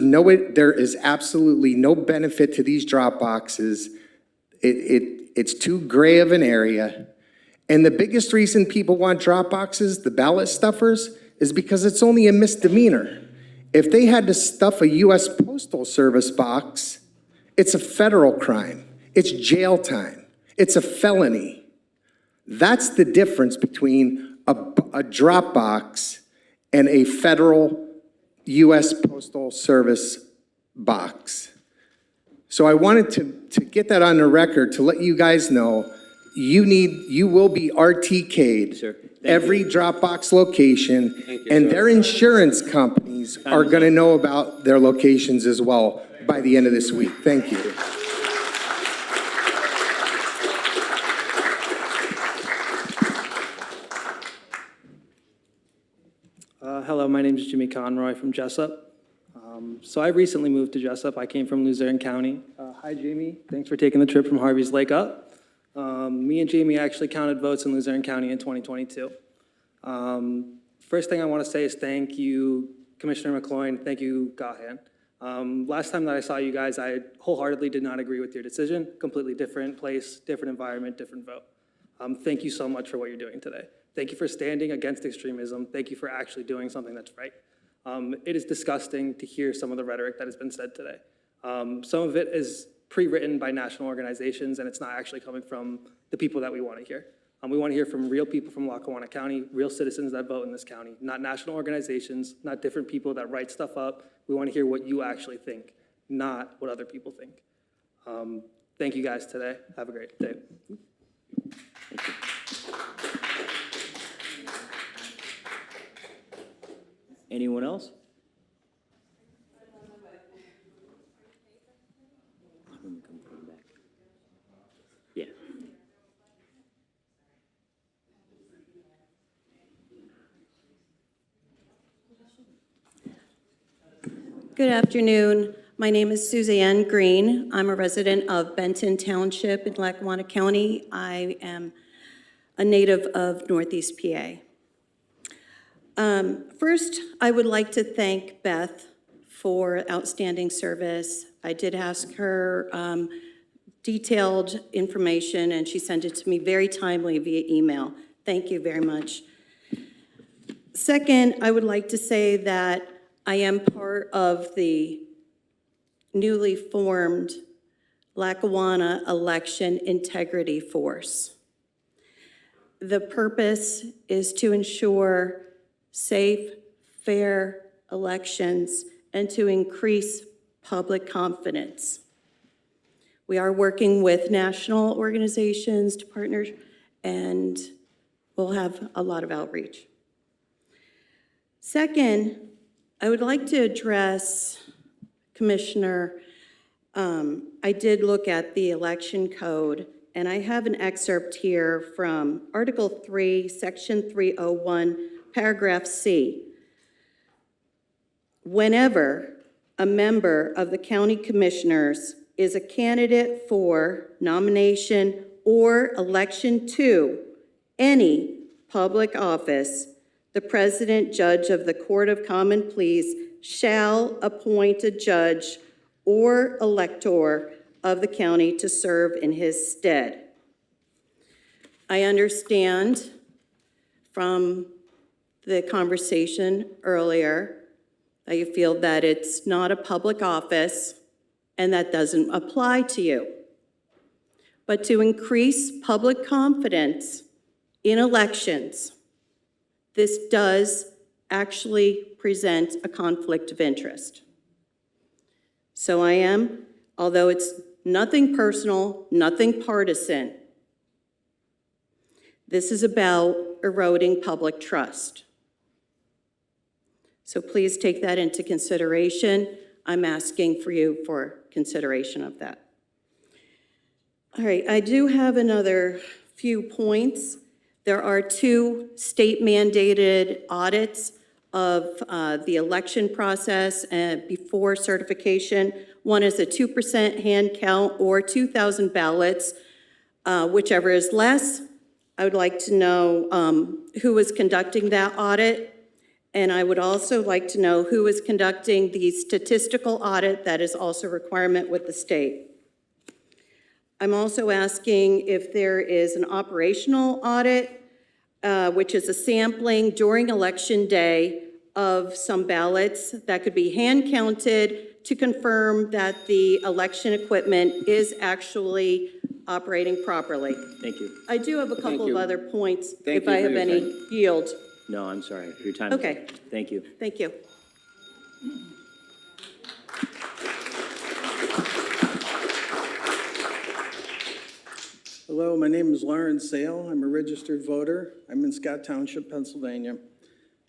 absolutely no benefit to these drop boxes. It's too gray of an area. And the biggest reason people want drop boxes, the ballot stuffers, is because it's only a misdemeanor. If they had to stuff a U.S. Postal Service box, it's a federal crime. It's jail time. It's a felony. That's the difference between a drop box and a federal U.S. Postal Service box. So I wanted to get that on the record to let you guys know you will be RTK'd every Dropbox location, and their insurance companies are going to know about their locations as well by the end of this week. Thank you.
Hello, my name is Jimmy Conroy from Jessup. So I recently moved to Jessup. I came from Luzerne County. Hi, Jamie. Thanks for taking the trip from Harvey's Lake up. Me and Jamie actually counted votes in Luzerne County in 2022. First thing I want to say is thank you, Commissioner McCloin. Thank you, Gahan. Last time that I saw you guys, I wholeheartedly did not agree with your decision. Completely different place, different environment, different vote. Thank you so much for what you're doing today. Thank you for standing against extremism. Thank you for actually doing something that's right. It is disgusting to hear some of the rhetoric that has been said today. Some of it is pre-written by national organizations, and it's not actually coming from the people that we want to hear. We want to hear from real people from Lackawanna County, real citizens that vote in this county, not national organizations, not different people that write stuff up. We want to hear what you actually think, not what other people think. Thank you guys today. Have a great day.
Anyone else? Yeah.
Good afternoon. My name is Suzanne Green. I'm a resident of Benton Township in Lackawanna County. I am a native of Northeast PA. First, I would like to thank Beth for outstanding service. I did ask her detailed information, and she sent it to me very timely via email. Thank you very much. Second, I would like to say that I am part of the newly formed Lackawanna Election Integrity Force. The purpose is to ensure safe, fair elections and to increase public confidence. We are working with national organizations to partner, and we'll have a lot of outreach. Second, I would like to address, Commissioner, I did look at the election code, and I have an excerpt here from Article 3, Section 301, Paragraph C. Whenever a member of the County Commissioners is a candidate for nomination or election to any public office, the President Judge of the Court of Common Pleas shall appoint a judge or elector of the county to serve in his stead. I understand from the conversation earlier that you feel that it's not a public office and that doesn't apply to you. But to increase public confidence in elections, this does actually present a conflict of interest. So I am, although it's nothing personal, nothing partisan, this is about eroding public trust. So please take that into consideration. I'm asking for you for consideration of that. All right, I do have another few points. There are 2 state-mandated audits of the election process before certification. One is a 2% hand count or 2,000 ballots, whichever is less. I would like to know who is conducting that audit, and I would also like to know who is conducting the statistical audit that is also a requirement with the state. I'm also asking if there is an operational audit, which is a sampling during election day of some ballots that could be hand counted to confirm that the election equipment is actually operating properly.
Thank you.
I do have a couple of other points,
Thank
if
you
I
for
have
your
any
time.
yield.
No, I'm sorry. Your time is up.
Okay.
Thank you.
Thank you.
Hello, my name is Lawrence Sale. I'm a registered voter. I'm in Scott Township, Pennsylvania.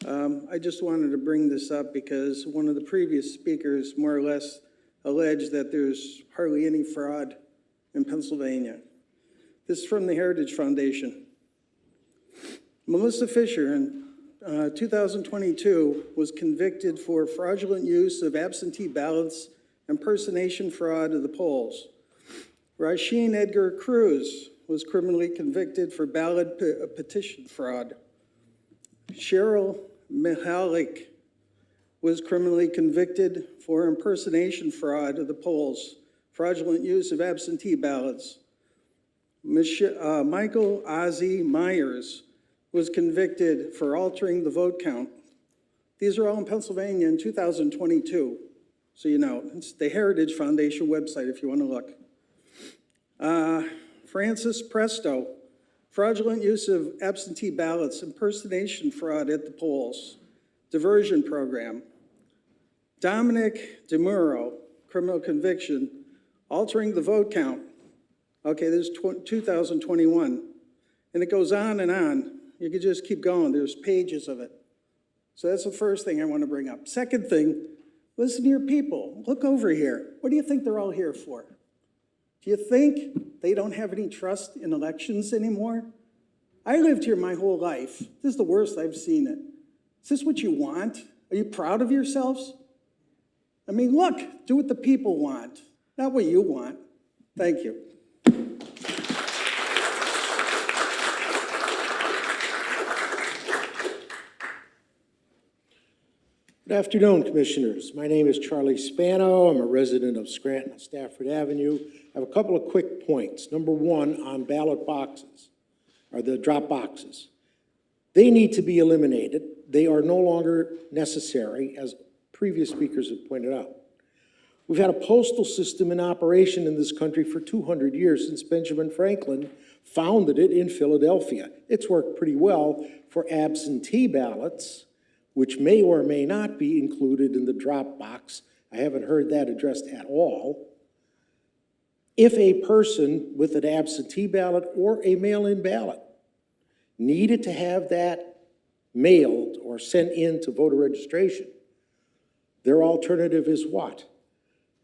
I just wanted to bring this up because one of the previous speakers more or less alleged that there's hardly any fraud in Pennsylvania. This is from the Heritage Foundation. Melissa Fisher in 2022 was convicted for fraudulent use of absentee ballots, impersonation fraud of the polls. Rasheen Edgar Cruz was criminally convicted for ballot petition fraud. Cheryl Mihalik was criminally convicted for impersonation fraud of the polls, fraudulent use of absentee ballots. Michael Ozzie Myers was convicted for altering the vote count. These are all in Pennsylvania in 2022, so you know. It's the Heritage Foundation website if you want to look. Francis Presto fraudulent use of absentee ballots, impersonation fraud at the polls, diversion program. Dominic DeMuro, criminal conviction, altering the vote count. Okay, this is 2021. And it goes on and on. You could just keep going. There's pages of it. So that's the first thing I want to bring up. Second thing, listen to your people. Look over here. What do you think they're all here for? Do you think they don't have any trust in elections anymore? I lived here my whole life. This is the worst I've seen it. Is this what you want? Are you proud of yourselves? I mean, look, do what the people want, not what you want. Thank you.
Good afternoon, Commissioners. My name is Charlie Spano. I'm a resident of Scranton on Stafford Avenue. I have a couple of quick points. Number one, on ballot boxes, or the drop boxes. They need to be eliminated. They are no longer necessary, as previous speakers have pointed out. We've had a postal system in operation in this country for 200 years, since Benjamin Franklin founded it in Philadelphia. It's worked pretty well for absentee ballots, which may or may not be included in the drop box. I haven't heard that addressed at all. If a person with an absentee ballot or a mail-in ballot needed to have that mailed or sent in to voter registration, their alternative is what?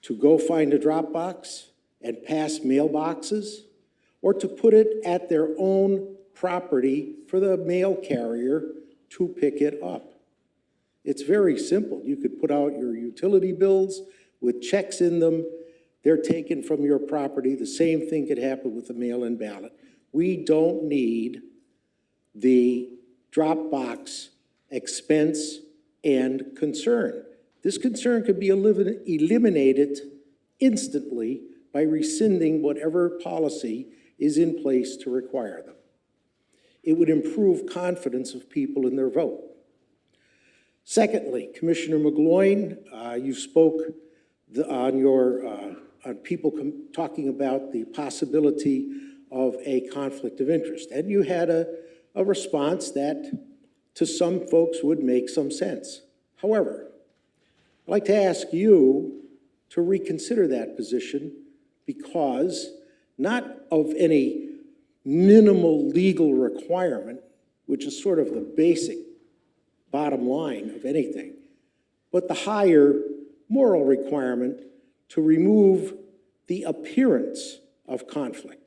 To go find a drop box and pass mailboxes, or to put it at their own property for the mail carrier to pick it up. It's very simple. You could put out your utility bills with checks in them. They're taken from your property. The same thing could happen with a mail-in ballot. We don't need the drop box expense and concern. This concern could be eliminated instantly by rescinding whatever policy is in place to require them. It would improve confidence of people in their vote. Secondly, Commissioner McGloin, you spoke on people talking about the possibility of a conflict of interest. And you had a response that to some folks would make some sense. However, I'd like to ask you to reconsider that position, because not of any minimal legal requirement, which is sort of the basic bottom line of anything, but the higher moral requirement to remove the appearance of conflict.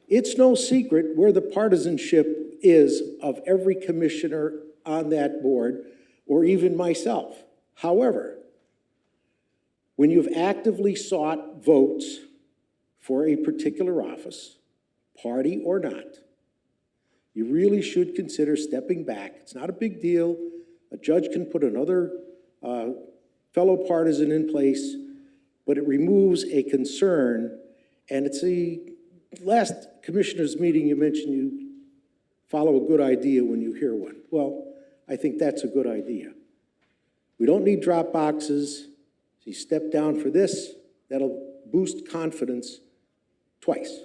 It's no secret where the partisanship is of every commissioner on that board, or even myself. However, when you've actively sought votes for a particular office, party or not, you really should consider stepping back. It's not a big deal. A judge can put another fellow partisan in place, but it removes a concern. And it's the last commissioners meeting you mentioned you follow a good idea when you hear one. Well, I think that's a good idea. We don't need drop boxes. So you step down for this, that'll boost confidence twice.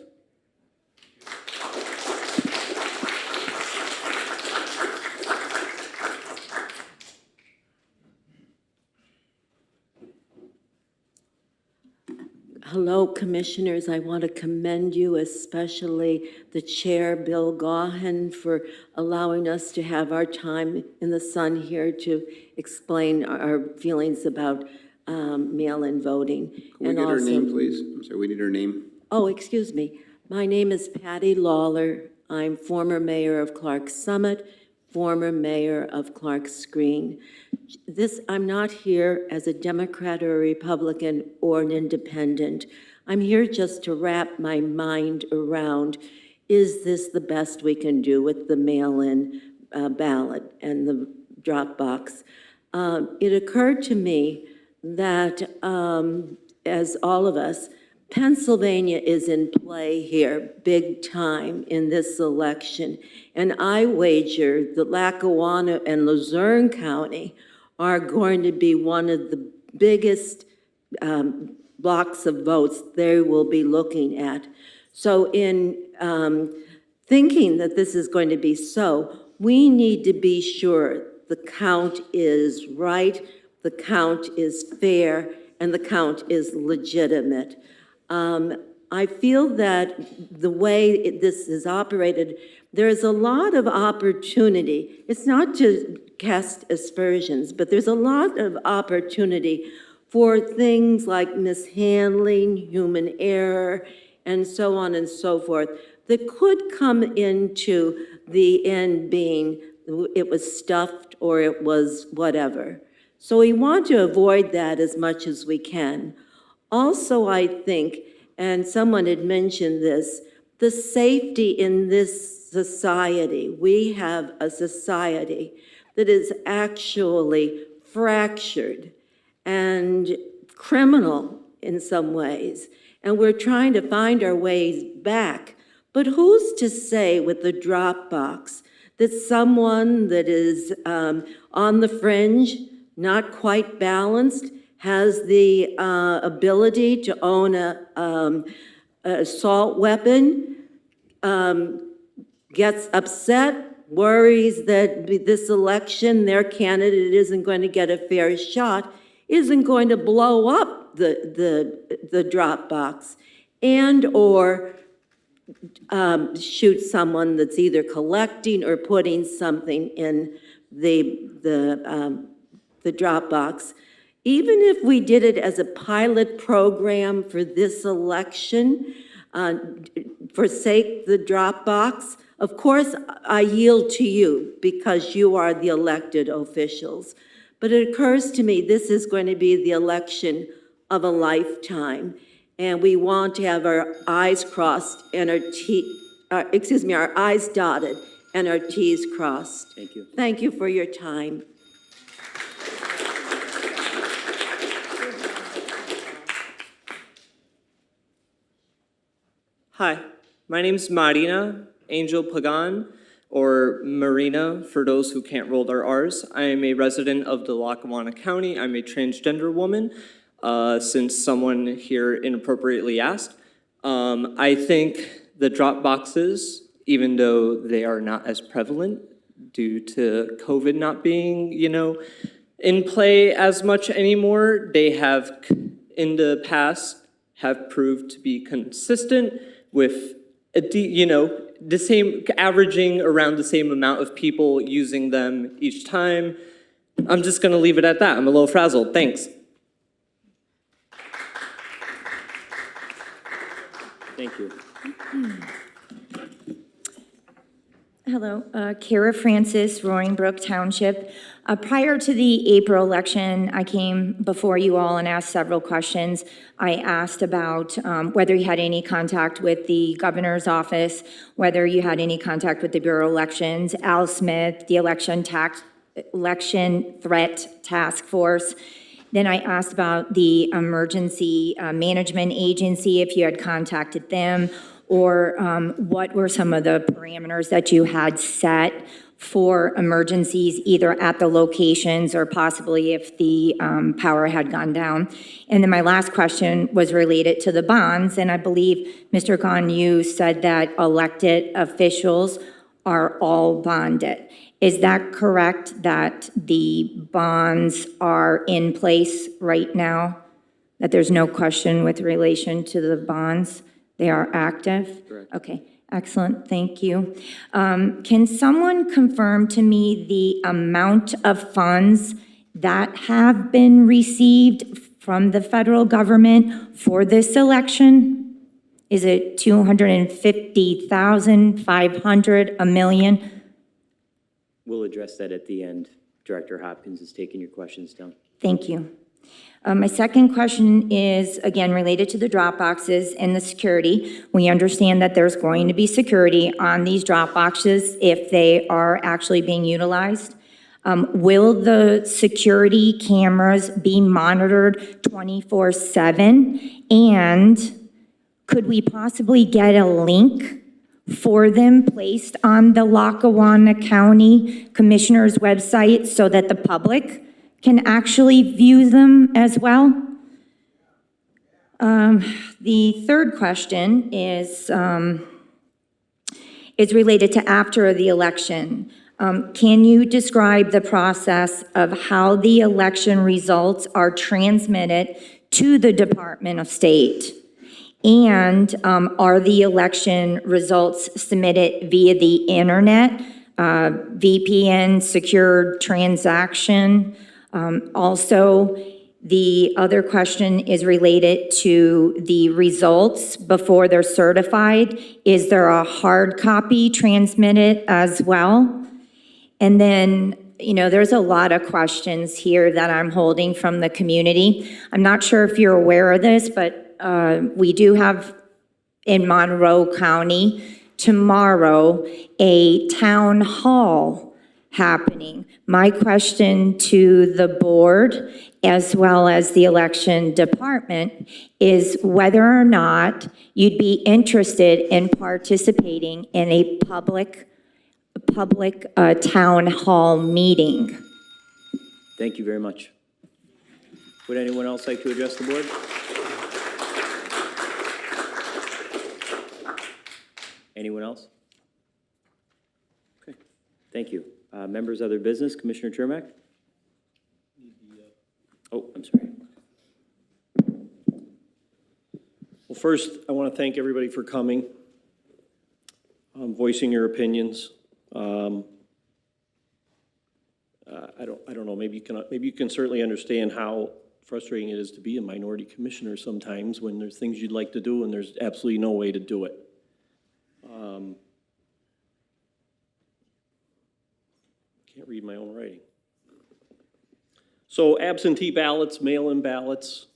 Hello, Commissioners. I want to commend you, especially the Chair, Bill Gaughan, for allowing us to have our time in the sun here to explain our feelings about mail-in voting.
Can we get her name, please? I'm sorry, we need her name.
Oh, excuse me. My name is Patty Lawler. I'm former mayor of Clarks Summit, former mayor of Clarks Green. I'm not here as a Democrat or a Republican or an independent. I'm here just to wrap my mind around, is this the best we can do with the mail-in ballot and the drop box? It occurred to me that, as all of us, Pennsylvania is in play here big time in this election. And I wager that Lackawanna and Luzerne County are going to be one of the biggest blocks of votes they will be looking at. So in thinking that this is going to be so. We need to be sure the count is right, the count is fair, and the count is legitimate. I feel that the way this is operated, there's a lot of opportunity. It's not to cast aspersions, but there's a lot of opportunity for things like mishandling, human error, and so on and so forth, that could come into the end being it was stuffed or it was whatever. So we want to avoid that as much as we can. Also, I think, and someone had mentioned this, the safety in this society. We have a society that is actually fractured and criminal in some ways, and we're trying to find our ways back. But who's to say with the Dropbox that someone that is on the fringe, not quite balanced, has the ability to own an assault weapon, gets upset, worries that this election, their candidate isn't going to get a fair shot, isn't going to blow up the Dropbox, and or shoot someone that's either collecting or putting something in the Dropbox. Even if we did it as a pilot program for this election, forsake the Dropbox, of course, I yield to you because you are the elected officials. But it occurs to me this is going to be the election of a lifetime. And we want to have our I's crossed and our I's dotted and our T's crossed.
Thank you.
Thank you for your time.
Hi, my name is Marina Angel Pagan, or Marina for those who can't roll their R's. I am a resident of the Lackawanna County. I'm a transgender woman, since someone here inappropriately asked. I think the drop boxes, even though they are not as prevalent due to COVID not being, in play as much anymore, they have, in the past, have proved to be consistent with, the same, averaging around the same amount of people using them each time. I'm just gonna leave it at that. I'm a little frazzled. Thanks.
Thank you.
Hello, Kara Francis, Roaring Brook Township. Prior to the April election, I came before you all and asked several questions. I asked about whether you had any contact with the governor's office, whether you had any contact with the Bureau of Elections, Al Smith, the election threat task force. Then I asked about the emergency management agency, if you had contacted them, or what were some of the parameters that you had set for emergencies, either at the locations or possibly if the power had gone down. And then my last question was related to the bonds, and I believe, Mr. Ghosn, you said that elected officials are all bonded. Is that correct, that the bonds are in place right now? That there's no question with relation to the bonds? They are active?
Correct.
Okay, excellent, thank you. Can someone confirm to me the amount of funds that have been received from the federal government for this election? Is it 250,000, 500, a million?
We'll address that at the end. Director Hopkins is taking your questions down.
Thank you. My second question is, again, related to the drop boxes and the security. We understand that there's going to be security on these drop boxes if they are actually being utilized. Will the security cameras be monitored 24/7? And could we possibly get a link for them placed on the Lackawanna County Commissioner's website so that the public can actually view them as well? The third question is is related to after the election. Can you describe the process of how the election results are transmitted to the Department of State? And are the election results submitted via the internet, VPN secured transaction? Also, the other question is related to the results before they're certified. Is there a hard copy transmitted as well? And then, there's a lot of questions here that I'm holding from the community. I'm not sure if you're aware of this, but we do have in Monroe County tomorrow a town hall happening. My question to the board, as well as the election department, is whether or not you'd be interested in participating in a public town hall meeting.
Thank you very much. Would anyone else like to address the board? Anyone else? Okay, thank you. Members, other business, Commissioner Chermak? Oh, I'm sorry.
Well, first, I want to thank everybody for coming, voicing your opinions. I don't know, maybe you can certainly understand how frustrating it is to be a minority commissioner sometimes when there's things you'd like to do and there's absolutely no way to do it. Can't read my own writing. So absentee ballots, mail-in ballots,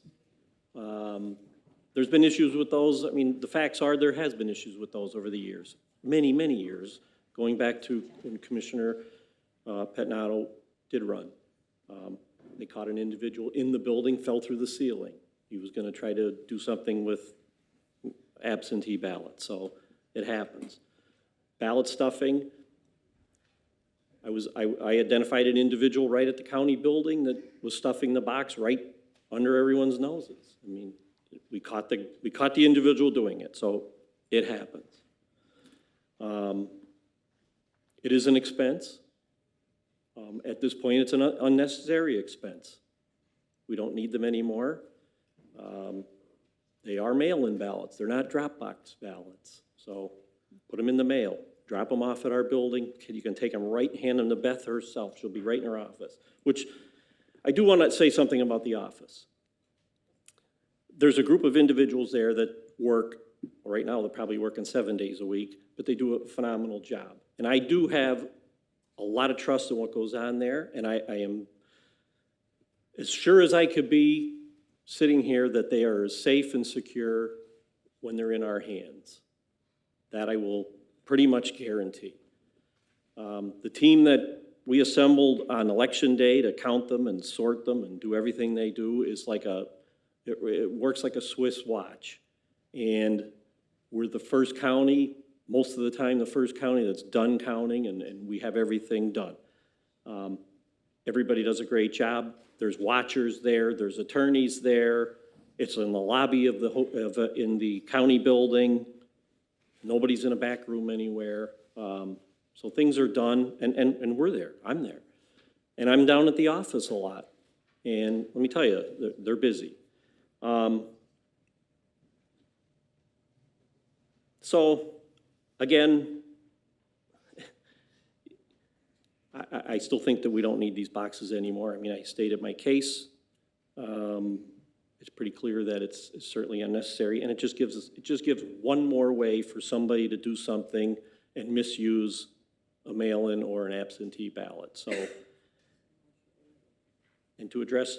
there's been issues with those. I mean, the facts are there has been issues with those over the years, many, many years, going back to when Commissioner Pettinato did run. They caught an individual in the building, fell through the ceiling. He was going to try to do something with absentee ballots, so it happens. Ballot stuffing, I identified an individual right at the county building that was stuffing the box right under everyone's noses. I mean, we caught the individual doing it, so it happens. It is an expense. At this point, it's an unnecessary expense. We don't need them anymore. They are mail-in ballots. They're not Dropbox ballots. So put them in the mail. Drop them off at our building. You can take them right, hand them to Beth herself. She'll be right in her office. Which, I do want to say something about the office. There's a group of individuals there that work, right now they're probably working 7 days a week, but they do a phenomenal job. And I do have a lot of trust in what goes on there, and I am as sure as I could be sitting here that they are as safe and secure when they're in our hands. That I will pretty much guarantee. The team that we assembled on election day to count them and sort them and do everything they do is like it works like a Swiss watch. And we're the first county, most of the time the first county that's done counting, and we have everything done. Everybody does a great job. There's watchers there, there's attorneys there. It's in the lobby of in the county building. Nobody's in a back room anywhere. So things are done, and we're there. I'm there. And I'm down at the office a lot. And let me tell you, they're busy. So, again, I still think that we don't need these boxes anymore. I mean, I stated my case. It's pretty clear that it's certainly unnecessary, and it just gives one more way for somebody to do something and misuse a mail-in or an absentee ballot. So, and to address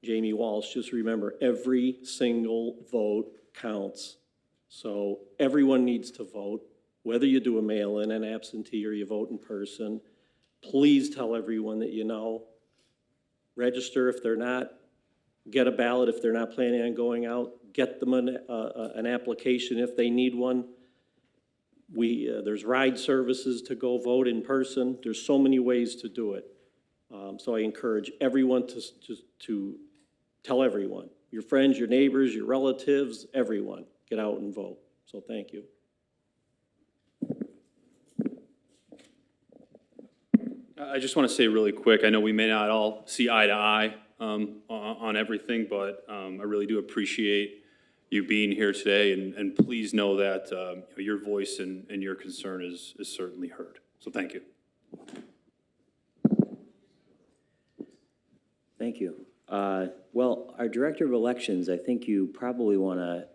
Jamie Walsh, just remember, every single vote counts. So everyone needs to vote, whether you do a mail-in, an absentee, or you vote in person. Please tell everyone that you know. Register if they're not. Get a ballot if they're not planning on going out. Get them an application if they need one. There's ride services to go vote in person. There's so many ways to do it. So I encourage everyone to tell everyone, your friends, your neighbors, your relatives, everyone, get out and vote. So thank you.
I just want to say really quick, I know we may not all see eye to eye on everything, but I really do appreciate you being here today, and please know that your voice and your concern is certainly heard. So thank you.
Thank you. Well, our Director of Elections, I think you probably want to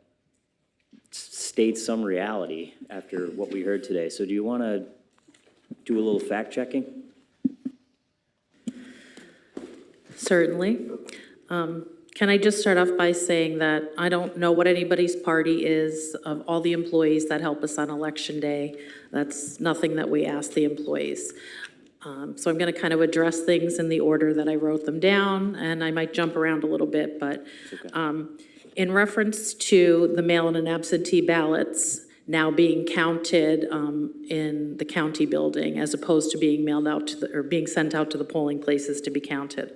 state some reality after what we heard today. So do you want to do a little fact-checking?
Certainly. Can I just start off by saying that I don't know what anybody's party is of all the employees that help us on Election Day. That's nothing that we ask the employees. So I'm going to kind of address things in the order that I wrote them down, and I might jump around a little bit, but in reference to the mail-in and absentee ballots now being counted in the county building as opposed to being mailed out to or being sent out to the polling places to be counted.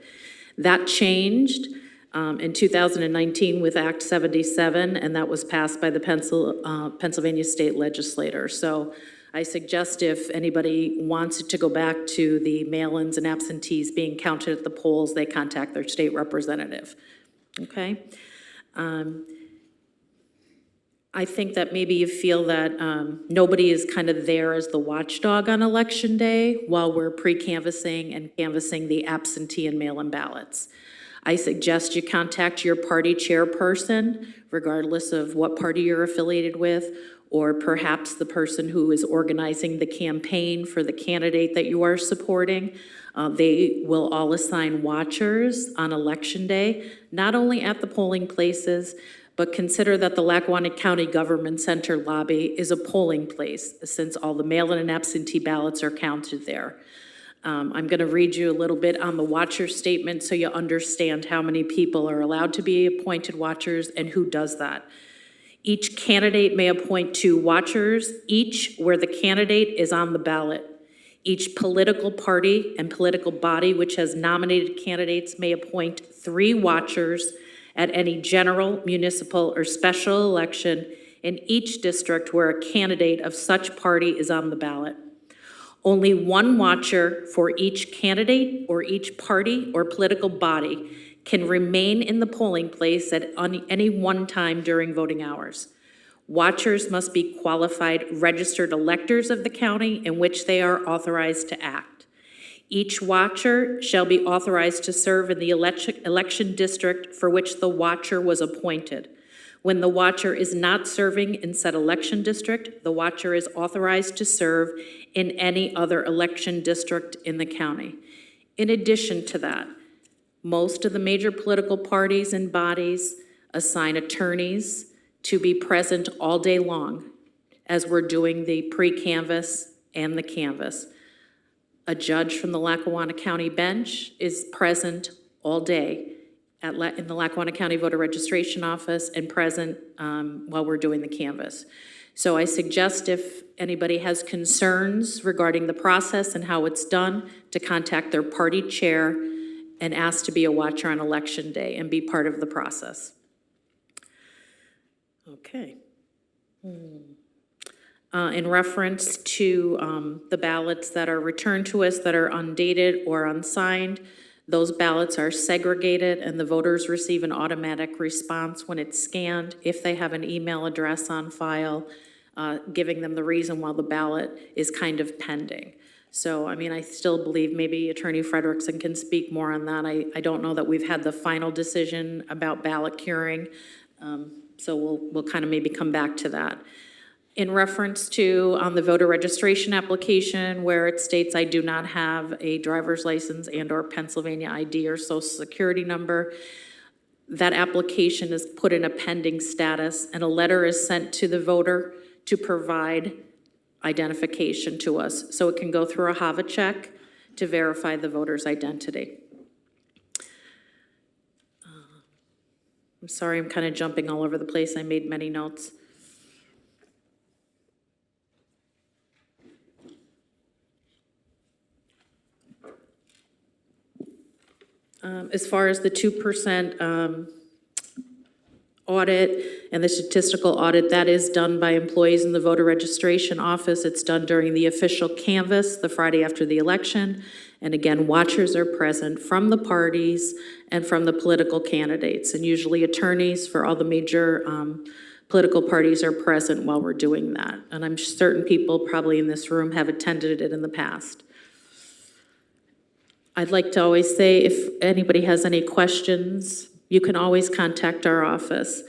That changed in 2019 with Act 77, and that was passed by the Pennsylvania State Legislature. So I suggest if anybody wants to go back to the mail-ins and absentees being counted at the polls, they contact their state representative, okay? I think that maybe you feel that nobody is kind of there as the watchdog on Election Day while we're pre-canvassing and canvassing the absentee and mail-in ballots. I suggest you contact your party chairperson, regardless of what party you're affiliated with, or perhaps the person who is organizing the campaign for the candidate that you are supporting. They will all assign watchers on Election Day, not only at the polling places, but consider that the Lackawanna County Government Center lobby is a polling place since all the mail-in and absentee ballots are counted there. I'm going to read you a little bit on the watcher statement so you understand how many people are allowed to be appointed watchers and who does that. Each candidate may appoint 2 watchers, each where the candidate is on the ballot. Each political party and political body which has nominated candidates may appoint 3 watchers at any general, municipal, or special election in each district where a candidate of such party is on the ballot. Only 1 watcher for each candidate or each party or political body can remain in the polling place at any one time during voting hours. Watchers must be qualified registered electors of the county in which they are authorized to act. Each watcher shall be authorized to serve in the election district for which the watcher was appointed. When the watcher is not serving in said election district, the watcher is authorized to serve in any other election district in the county. In addition to that, most of the major political parties and bodies assign attorneys to be present all day long as we're doing the pre-canvass and the canvass. A judge from the Lackawanna County bench is present all day in the Lackawanna County Voter Registration Office and present while we're doing the canvass. So I suggest if anybody has concerns regarding the process and how it's done, to contact their party chair and ask to be a watcher on Election Day and be part of the process. Okay. In reference to the ballots that are returned to us that are undated or unsigned, those ballots are segregated and the voters receive an automatic response when it's scanned if they have an email address on file, giving them the reason why the ballot is kind of pending. So, I mean, I still believe maybe Attorney Frederickson can speak more on that. I don't know that we've had the final decision about ballot curing, so we'll kind of maybe come back to that. In reference to on the voter registration application where it states I do not have a driver's license and or Pennsylvania ID or social security number, that application is put in a pending status and a letter is sent to the voter to provide identification to us. So it can go through a HAVA check to verify the voter's identity. I'm sorry, I'm kind of jumping all over the place. I made many notes. As far as the 2% audit and the statistical audit, that is done by employees in the voter registration office. It's done during the official canvass, the Friday after the election. And again, watchers are present from the parties and from the political candidates. And usually attorneys for all the major political parties are present while we're doing that. And I'm certain people probably in this room have attended it in the past. I'd like to always say, if anybody has any questions, you can always contact our office.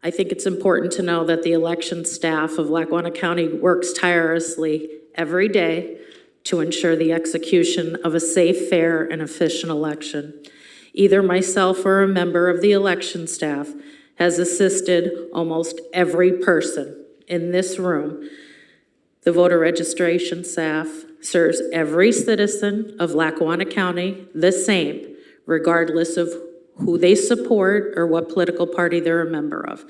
I think it's important to know that the election staff of Lackawanna County works tirelessly every day to ensure the execution of a safe, fair, and efficient election. Either myself or a member of the election staff has assisted almost every person in this room. The voter registration staff serves every citizen of Lackawanna County the same, regardless of who they support or what political party they're a member of.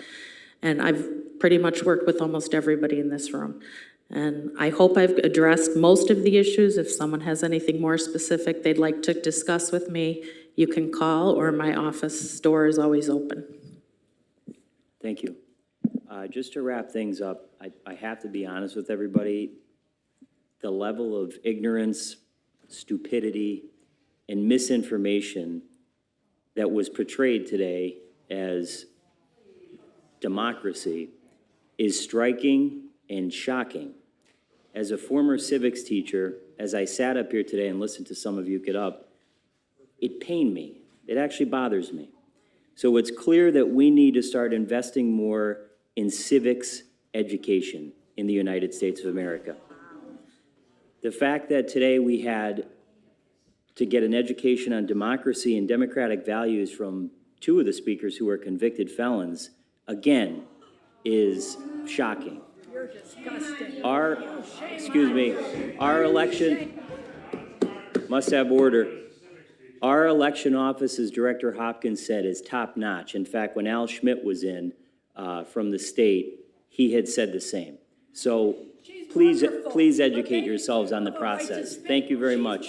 And I've pretty much worked with almost everybody in this room. And I hope I've addressed most of the issues. If someone has anything more specific they'd like to discuss with me, you can call, or my office door is always open.
Thank you. Just to wrap things up, I have to be honest with everybody. The level of ignorance, stupidity, and misinformation that was portrayed today as democracy is striking and shocking. As a former civics teacher, as I sat up here today and listened to some of you get up, it pained me. It actually bothers me. So it's clear that we need to start investing more in civics education in the United States of America. The fact that today we had to get an education on democracy and democratic values from two of the speakers who are convicted felons, again, is shocking.
You're disgusting.
Our election, must have order. Our election office, as Director Hopkins said, is top-notch. In fact, when Al Schmidt was in from the state, he had said the same. So please educate yourselves on the process. Thank you very much.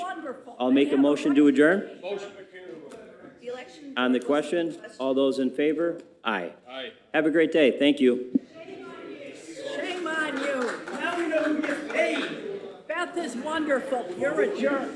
I'll make a motion to adjourn. On the question, all those in favor? Aye. Aye. Have a great day. Thank you.
Shame on you. Now we know who gets paid. Beth is wonderful. You're a jerk.